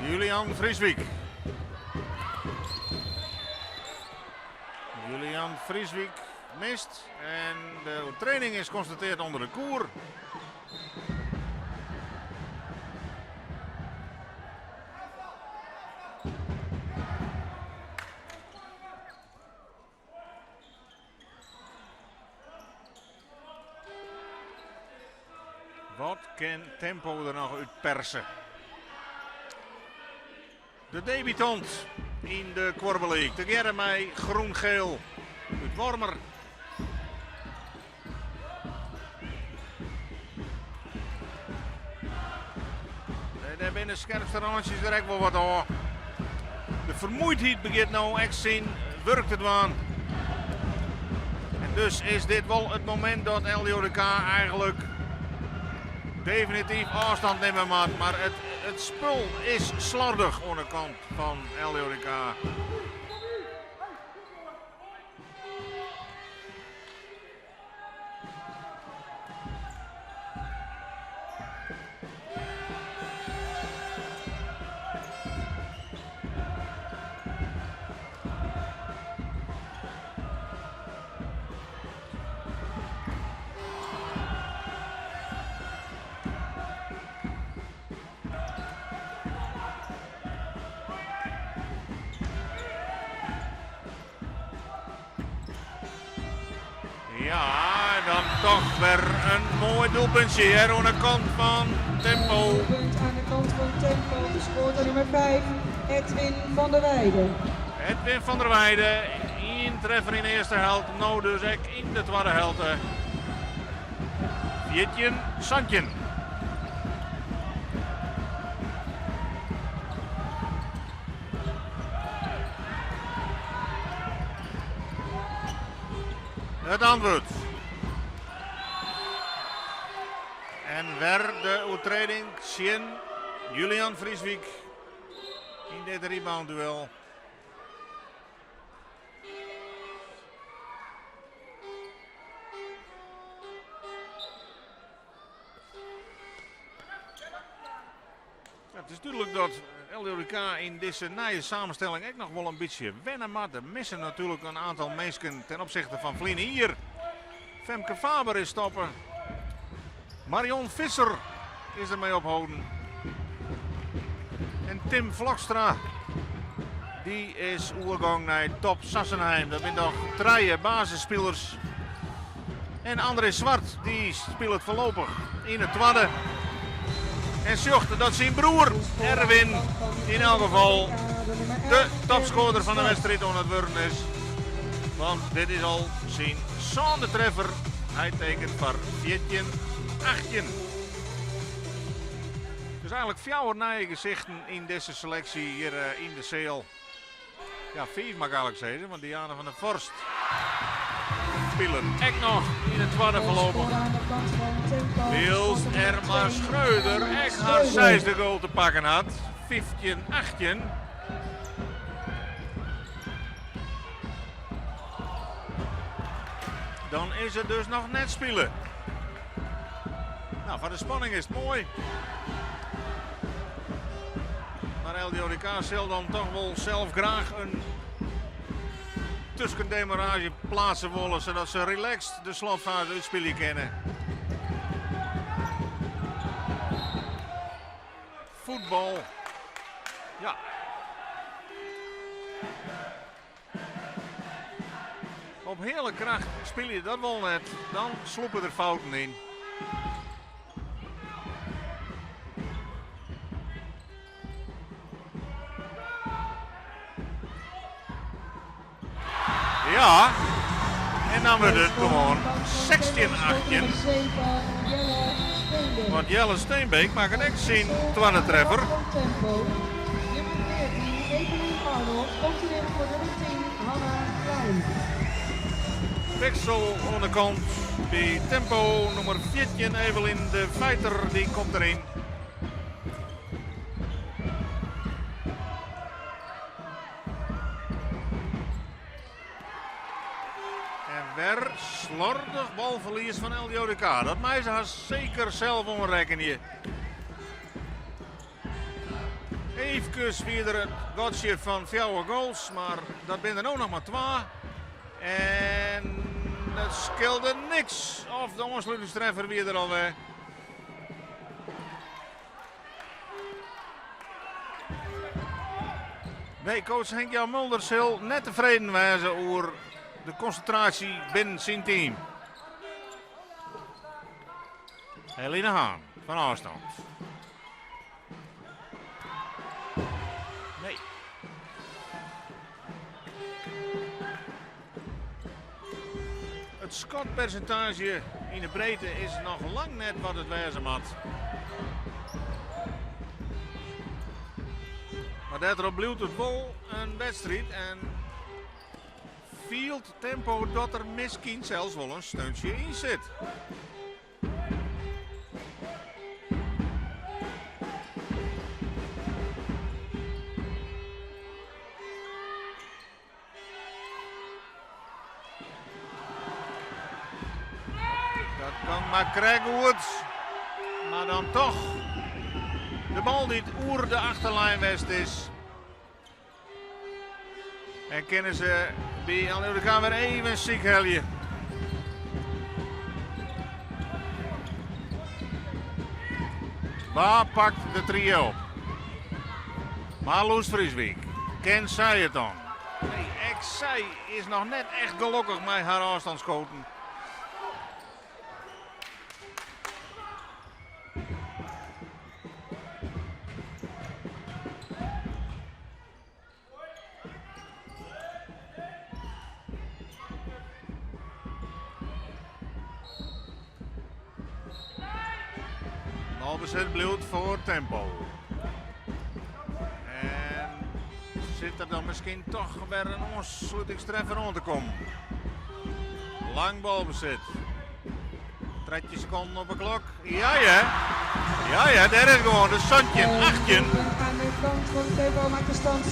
Julian Vrieswijk. Julian Vrieswijk mist en de training is geconstateerd onder de koer. Wat kan tempo er nog uit persen? De debutant in de Korbe League. De Germij groen-geel. Het Wormer. En daar binnen scherpste randjes direct wel wat aan. De vermoeidheid begint nou echt zien. Werkt het aan. En dus is dit wel het moment dat LDODK eigenlijk definitief afstand nemen maakt. Maar het spul is slordig aan de kant van LDODK. Ja, dan toch weer een mooi doelpuntje hier aan de kant van Tempo. Doelpunt aan de kant van Tempo, gescoord door nummer 5, Edwin van der Weijden. Edwin van der Weijden, 1 treffer in de eerste helft, nou dus ook in de tweede helft. Vietje Santje. Het antwoord. En weer de overtreding zien Julian Vrieswijk in dit rebound duel. Het is duidelijk dat LDODK in deze nieuwe samenstelling ook nog wel een beetje wennen maakt. Er missen natuurlijk een aantal mensen ten opzichte van Vlienen hier. Femke Faber is stoppen. Marion Visser is ermee ophouden. En Tim Vlokstra, die is overgang naar Top Sassenheim. Dat zijn nog 3 basisspelers. En André Zwart, die speelt voorlopig in het tweede. En zocht dat zijn broer Erwin in elk geval de topscorer van de wedstrijd aan het worden is. Want dit is al zijn zo'n treffer hij tekent voor 14, 18. Dus eigenlijk 4 nieuwe gezichten in deze selectie hier in de Seel. Ja, 5 mag ik eigenlijk zeggen, want Diana van der Vorst spelen echt nog in het tweede voorlopig. Niels Erma Schreuder echt haar 6e goal te pakken had. 15, 18. Dan is het dus nog net spelen. Nou, van de spanning is het mooi. Maar LDODK zal dan toch wel zelf graag een tussendemarrage plaatsen willen, zodat ze relaxed de slotfase uitspelen kunnen. Voetbal. Ja. Op hele kracht speel je dat wel net, dan sloepen er fouten in. Ja, en dan wordt het gewoon 16-18. Want Jelle Steenbeek maakt een echt zien, tweede treffer. Nummer 14, Evelien Arnold, komt erin voor nummer 10, Hanna Klein. Pixel aan de kant bij tempo nummer 14, Evelien de Feiter, die komt erin. Weer slordig balverlies van LDODK. Dat meisje had zeker zelf onrekken hier. Even weer het gotje van 4 goals, maar dat binnen ook nog maar 2. En dat scheelde niks. Of de ontsluitingstreffer weer er alweer. Nee, coach Henk-Jan Mulders zal net tevreden wijzen over de concentratie binnen zijn team. Helene Haan van afstand. Nee. Het schotpercentage in de breedte is nog lang net wat het wezen had. Maar daarop blijft het wel een wedstrijd en field tempo dat er misschien zelfs wel een steuntje in zit. Dat kan maar Craigwood, maar dan toch de bal die oer de achterlijn west is. En kennen ze bij LDODK weer even ziek helje. Waar pakt de trio? Marloes Vrieswijk. Ken zij het dan? Nee, zij is nog net echt gelukkig met haar afstandsschoten. Balbezit blijft voor tempo. En zit er dan misschien toch weer een ontsluitingstreffer rond te komen. Lang balbezit. 30 seconden op de klok. Ja, daar is gewoon de Santje 18. Aan de kant van Tempo maakt de stand 17-18.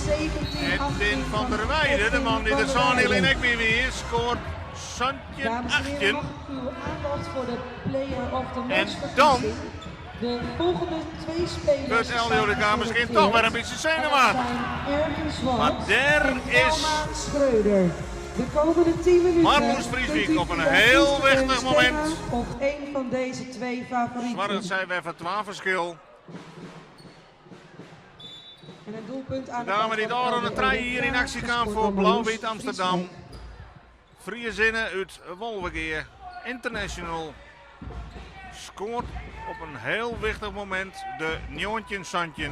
Edwin van der Weijden, de man die de zon heel in Ekby is, scoort Santje Dames en heren, 18. mag ik uw aandacht voor de player of the En match dan verkiezing? De volgende 2 spelers wordt LDODK misschien toch weer een beetje zenuwachtig. Erwin Zwart Maar daar en is Elma Schreuder. De komende 10 minuten Marloes Vrieswijk kunt u op een via heel Instagram wichtig moment. stemmen op één van deze 2 favorieten. Maar dat zijn we even 12 verschil. En een doelpunt aan De dame die door aan de trein hier in actie kwam voor Blauw-Wit Amsterdam. Vrije zinnen uit Wolvergeer International. Scoort op een heel wichtig moment de Njontje Santje.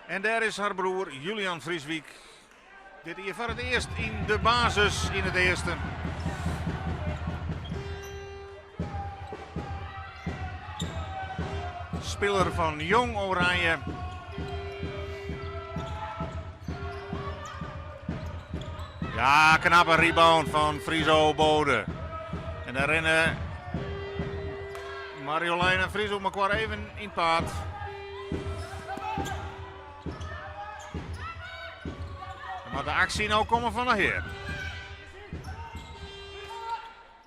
En daar is haar broer Julian Vrieswijk. Dit hier voor het eerst in de basis in het eerste. Speler van Jong Oranje. Ja, knappe rebound van Friso Bode. En daarin Marjolein en Friso maar kwart even in paad. Maar de actie nou komen van de heer.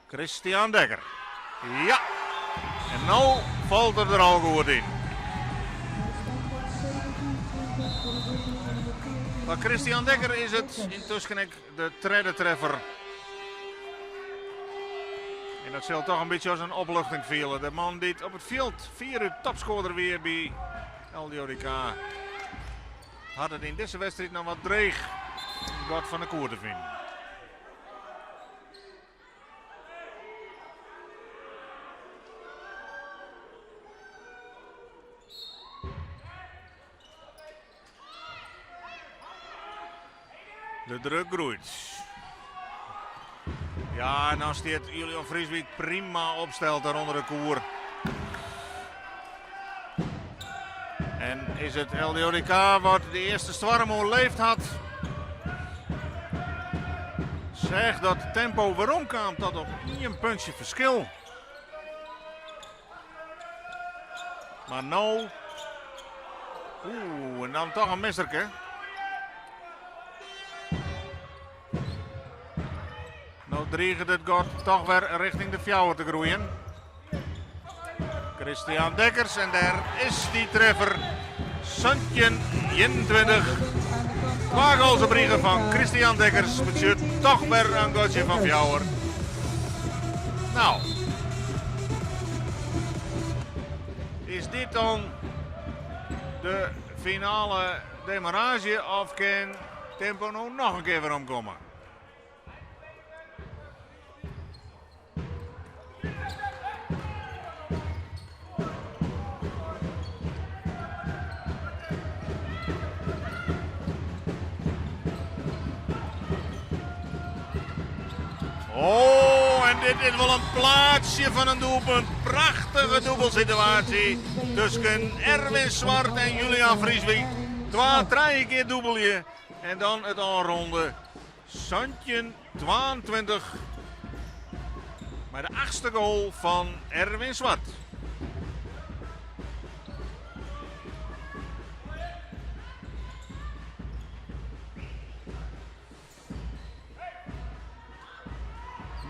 Christian Dekker. Ja. En nou valt er al goed in. Voor Christian Dekker is het intussen de derde treffer. En dat zal toch een beetje als een opluchting vielen. De man die op het veld 4 uur topscorer weer bij LDODK. Had het in deze wedstrijd nog wat dreig God van de koer te vinden. De druk groeit. Ja, en dan staat Julian Vrieswijk prima opstelt daar onder de koer. En is het LDODK wat de eerste Zwarmo leeft had. Zeg dat het tempo waarom kwam tot op een puntje verschil. Maar nou. En dan toch een misserke. Nou dreigt het God toch weer richting de fjouwer te groeien. Christian Dekkers en daar is die treffer. Santje 21. Paar goals op riegen van Christian Dekkers. Betekent toch weer een goaltje van fjouwer. Nou. Is dit dan de finale demarrage of kan tempo nou nog een keer weer omkomen? Oh, en dit is wel een plaatsje van een doelpunt. Prachtige dubbelsituatie tussen Erwin Zwart en Julian Vrieswijk. 2-3 keer dubbelje. En dan het aanronde. Santje 22. Maar de 8e goal van Erwin Zwart.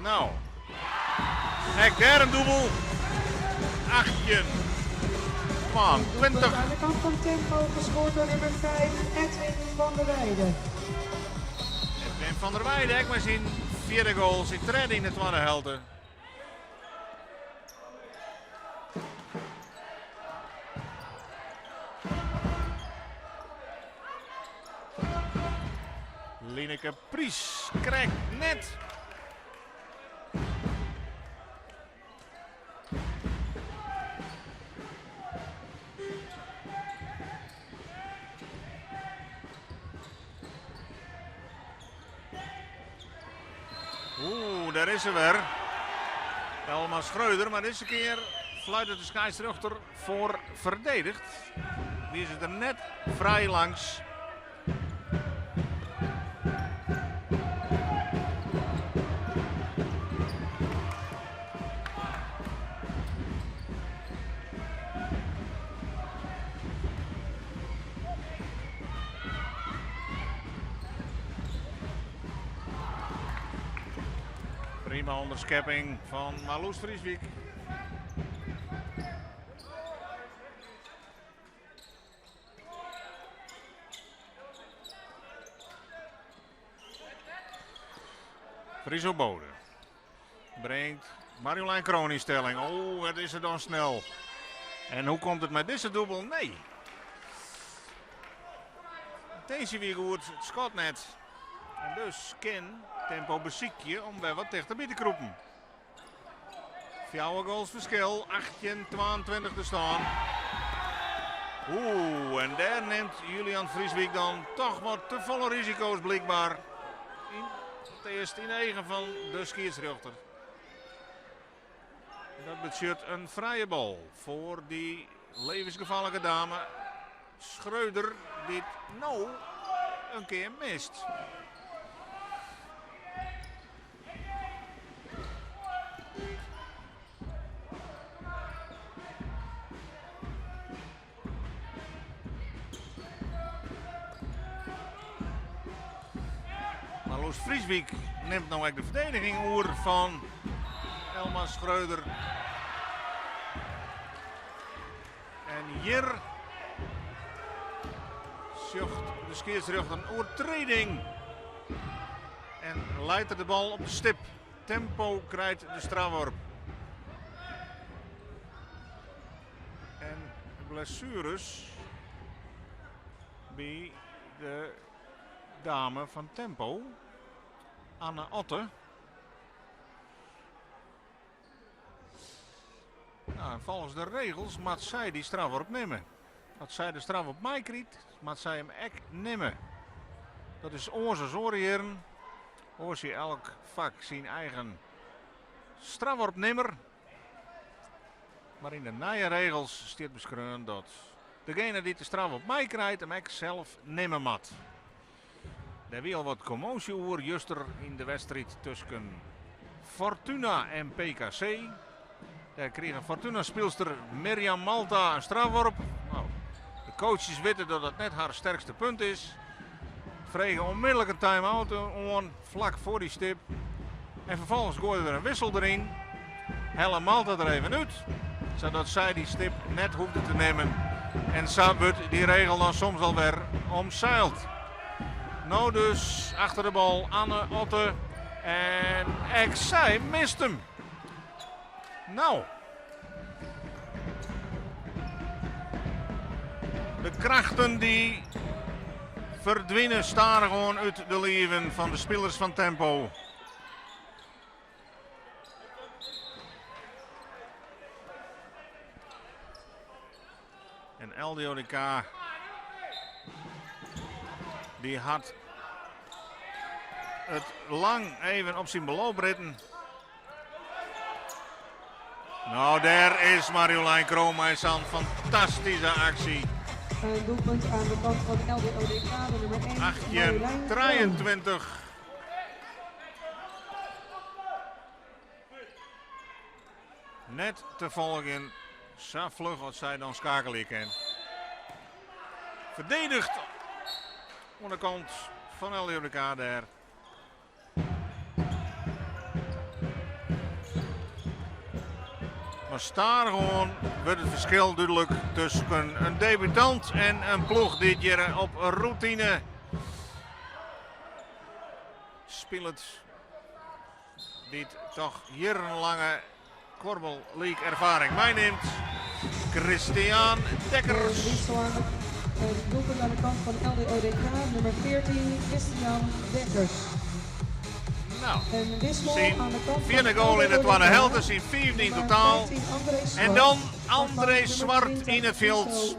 Nou, kijk daar een dubbel. 18 van 20. Aan de kant van tempo gescoord door nummer 5, Edwin van der Weijden. Edwin van der Weijden, ik maar zien 4e goal. Zit treden in de tweede helft. Lineke Pries krijgt net. Daar is ze weer. Elma Schreuder, maar deze keer fluit de scheidsrechter voor verdedigd. Die is het er net vrij langs. Prima onderschepping van Marloes Vrieswijk. Friso Bode brengt Marjolein Kroon in stelling. Oh, het is er dan snel. En hoe komt het met deze dubbel? Nee. Deze weer goed, het schot net. En dus kan tempo beziekje om bij wat dichterbij te kroepen. 4 goals verschil, 18-22 te staan. Oeh, en daar neemt Julian Vrieswijk dan toch wat te volle risico's blijkbaar. Het eerst in eigen van de scheidsrechter. Dat betekent een vrije bal voor die levensgevaarlijke dame Schreuder, die nou een keer mist. Maar Loes Vrieswijk neemt nou ook de verdediging oer van Elma Schreuder. En hier zocht de scheidsrechter een overtreding. En leidt de bal op de stip. Tempo krijgt de strafworp. En blessures bij de dame van Tempo, Anne Otte. Nou, en volgens de regels moet zij die strafworp nemen. Als zij de straf op mij krijgt, moet zij hem echt nemen. Dat is onze zorgheren. Als je elk vak zijn eigen strafworpnimmer. Maar in de nieuwe regels staat beschreven dat degene die de straf op mij krijgt, hem echt zelf nemen moet. Er wil wat commotie over juster in de wedstrijd tussen Fortuna en PKC. Daar kreeg een Fortuna-speelster Mirjam Malta een strafworp. Nou, de coaches weten dat het net haar sterkste punt is. Vregen onmiddellijk een time-out aan, vlak voor die stip. En vervolgens gooien er een wissel erin. Helle Malta er even uit. Zodat zij die stip net hoefde te nemen. En zo wordt die regel dan soms alweer omzeild. Nou dus, achter de bal Anne Otte. En zij mist hem. Nou. De krachten die verdwijnen staren gewoon uit de leven van de spelers van Tempo. En LDODK die had het lang even op zijn beloop ritten. Nou, daar is Marjolein Kroonmeijs aan. Fantastische actie. Een doelpunt aan de kant van LDODK, de nummer 1. 1823. Net te volgen. Zo vlug als zij dan schakelen kan. Verdedigd aan de kant van LDODK daar. Maar staar gewoon wordt het verschil duidelijk tussen een debutant en een ploeg dit jaar op routine speelt. Dit toch jarenlange Korfbal League ervaring meeneemt. Christian Dekkers. Een doelpunt aan de kant van LDODK, nummer 14, Christian Dekkers. Nou, zien vierde goal in het tweede helft, dus in 15 in totaal. En dan André Zwart in het veld.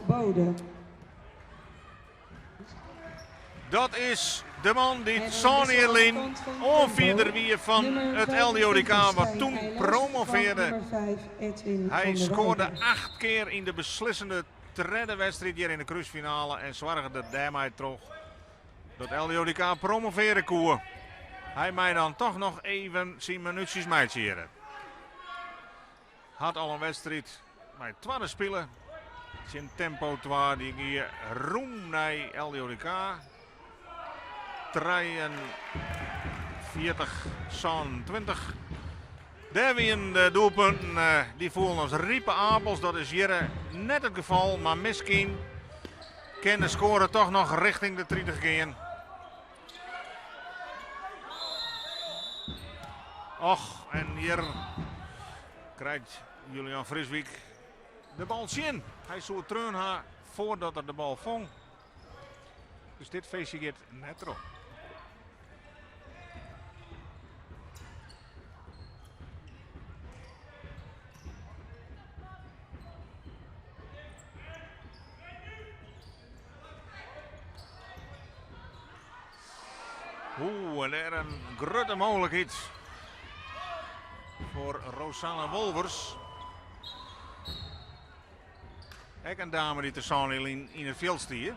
Dat is de man die Sonierlin onvierde wie van het LDODK wat toen promoveerde. Hij scoorde 8 keer in de beslissende derde wedstrijd hier in de cruisefinale en zorgde daarmee toch dat LDODK promoveren koer. Hij mij dan toch nog even zijn minuutjes meidjeren. Had al een wedstrijd met tweede spelen. Zijn tempo 2 die hier roem naar LDODK. 43-20. Daar weer de doelpunten die voelen als riepen appels. Dat is hier net het geval, maar misschien kan de score toch nog richting de 30 gaan. Och, en hier krijgt Julian Vrieswijk de bal zien. Hij zou treun voordat hij de bal vong. Dus dit feestje gaat net erop. Oeh, en er een grote mogelijkheid voor Rosanne Wolvers. Ook een dame die te Sanne in het veld stier.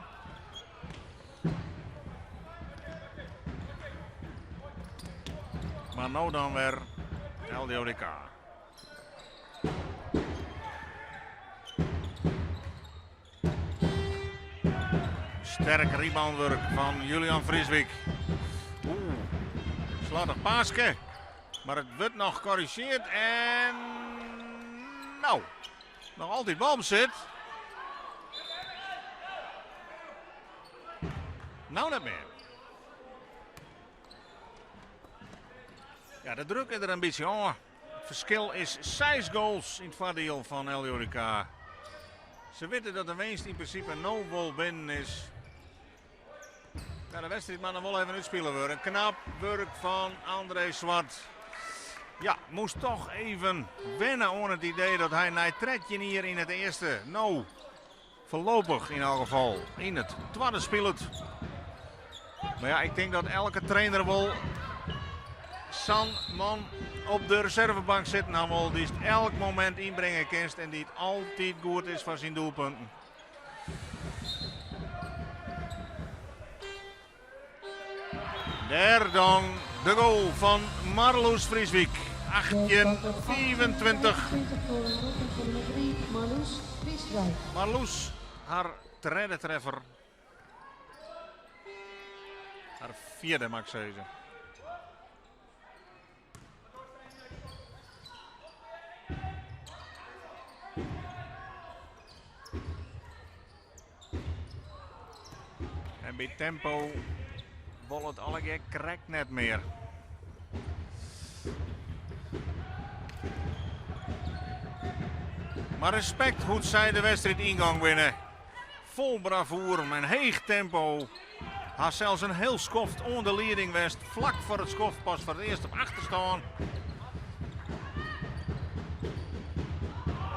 Maar nou dan weer LDODK. Sterk reboundwerk van Julian Vrieswijk. Oeh, slordig paaske. Maar het wordt nog gecorrigeerd en... Nou, nog altijd balbezit. Nou niet meer. Ja, de druk is er een beetje aan. Het verschil is 6 goals in het voordeel van LDODK. Ze weten dat de winst in principe no ball binnen is. Ja, de wedstrijd maar nog wel even uitspelen worden. Knap werk van André Zwart. Ja, moest toch even wennen aan het idee dat hij na tredje hier in het eerste. Nou, voorlopig in elk geval in het tweede speelt. Maar ja, ik denk dat elke trainer wel San man op de reservebank zitten nou wel, die het elk moment inbrengen kan en die het altijd goed is voor zijn doelpunten. Daar dan de goal van Marloes Vrieswijk. 18-25. Marloes, haar derde treffer. Haar vierde mag ik zeggen. En bij tempo wil het alle correct net meer. Maar respect hoe zij de wedstrijd ingang winnen. Vol bravoure, met een heeg tempo. Had zelfs een heel skoft onder de leiding west. Vlak voor het skoft pas voor het eerst op achterstaan.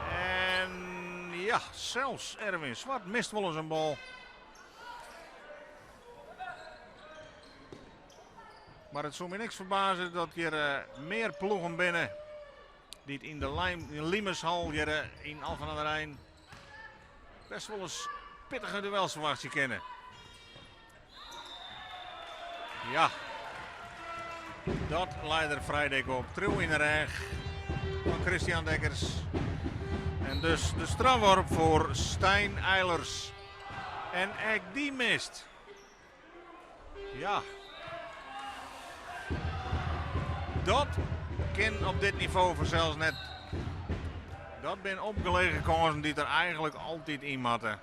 En ja, zelfs Erwin Zwart mist wel eens een bal. Maar het zou me niks verbazen dat hier meer ploegen binnen. Die het in de Limeshal hier in Alphen aan de Rijn best wel eens pittige duels verwacht je kennen. Ja, dat leidt er vrijdag op. Trouw in de reg van Christian Dekkers. En dus de strafworp voor Stijn Eilers. En ook die mist. Ja. Dat kan op dit niveau vanzelfs net. Dat zijn opgelegen kansen die er eigenlijk altijd in matten.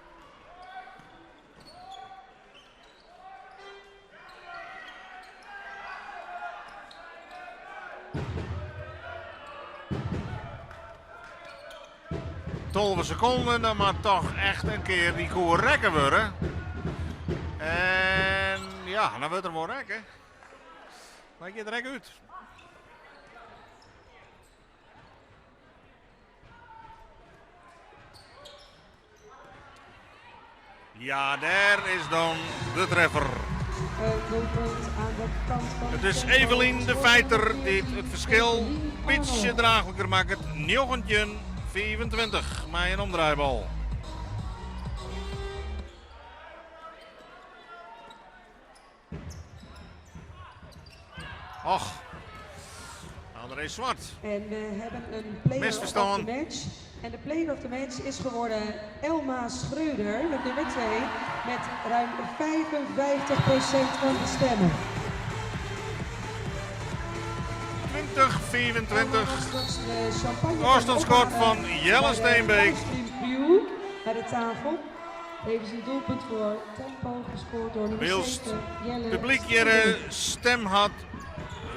Tolve seconden, dan maar toch echt een keer die koer rekken worden. En ja, dan wordt er wel rekken. Maar je het rek uit. Ja, daar is dan de treffer. Het is Evelien de Feiter die het verschil een beetje draaglijker maakt. 25 met een omdraaibal. Och, André Zwart. En we hebben een player of the match. En de player of the match is geworden Elma Schreuder met nummer 2 met ruim 55% van de stemmen. 20-24. Afstandsschot van Jelle Steenbeek. Bij de tafel. Even zijn doelpunt voor tempo gescoord door nummer 7 Jelle. Het publiek hier stem had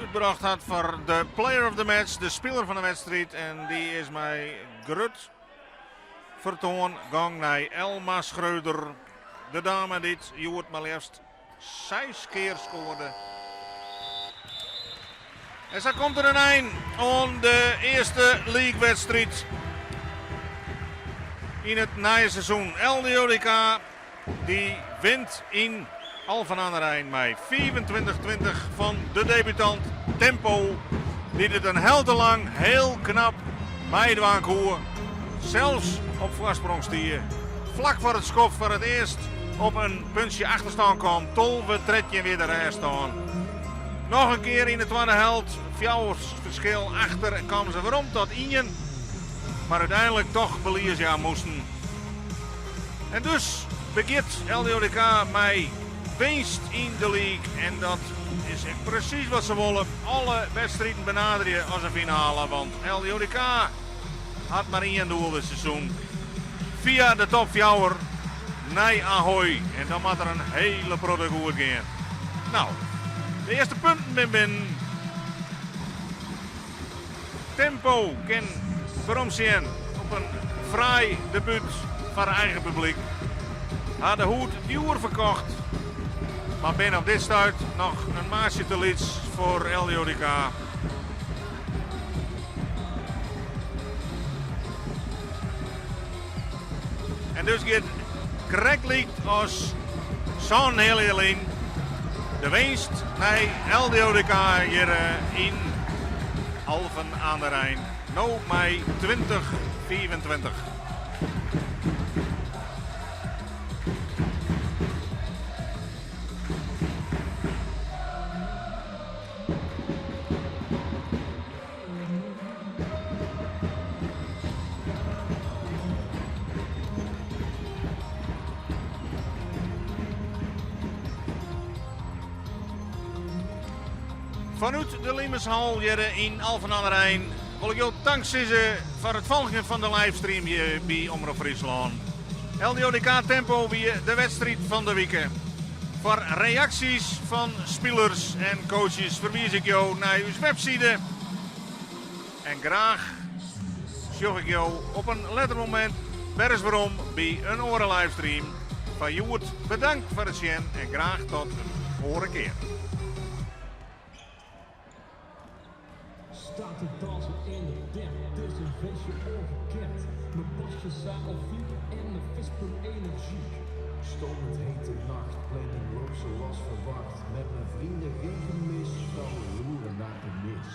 gebracht had voor de player of the match, de speler van de wedstrijd. En die is mij grut vertoon gang naar Elma Schreuder. De dame die je wordt maar liefst 6 keer scoorde. En zo komt er een eind aan de eerste league-wedstrijd in het nieuwe seizoen. LDODK die wint in Alphen aan de Rijn met 25-20 van de debutant Tempo. Die het een heldenlang heel knap meidwaan koer. Zelfs op voorsprong stier. Vlak voor het schop voor het eerst op een puntje achterstand kwam. Tolve tredje weer de rest staan. Nog een keer in de tweede helft. Fjouwers verschil achter en kwamen ze weer om tot 1. Maar uiteindelijk toch Beliers moesten. En dus begint LDODK met winst in de league. En dat is echt precies wat ze willen. Alle wedstrijden benaderen als een finale. Want LDODK had maar 1 doel dit seizoen. Via de top 4 naar Ahoy. En dan moet er een hele product goed gaan. Nou, de eerste punten binnen. Tempo kan waarom zien op een fraai debuut van het eigen publiek. Had de hoed duur verkocht. Maar ben op dit stuit nog een maasje te lieds voor LDODK. En dus gaat correctly als zo'n heel alleen de winst naar LDODK hier in Alphen aan de Rijn. Nou mei 2024. Vanuit de Limmershal hier in Alphen aan de Rijn wil ik jou dankzeggen voor het volgen van de livestream hier bij Omroep Friesland. LDODK Tempo weer de wedstrijd van de week. Voor reacties van spelers en coaches verwijs ik jou naar uw website. En graag zie ik jou op een lettermoment waarom bij een oren livestream. Van Joert, bedankt voor het zien en graag tot een andere keer. Staat te dansen in de tent, het is een feestje ongekend. Mijn basje zadel 4 en mijn vispel energie. Stomend hete nacht, planning loopt zoals verwacht. Met mijn vrienden geen gemis, dan we loeren naar de mis.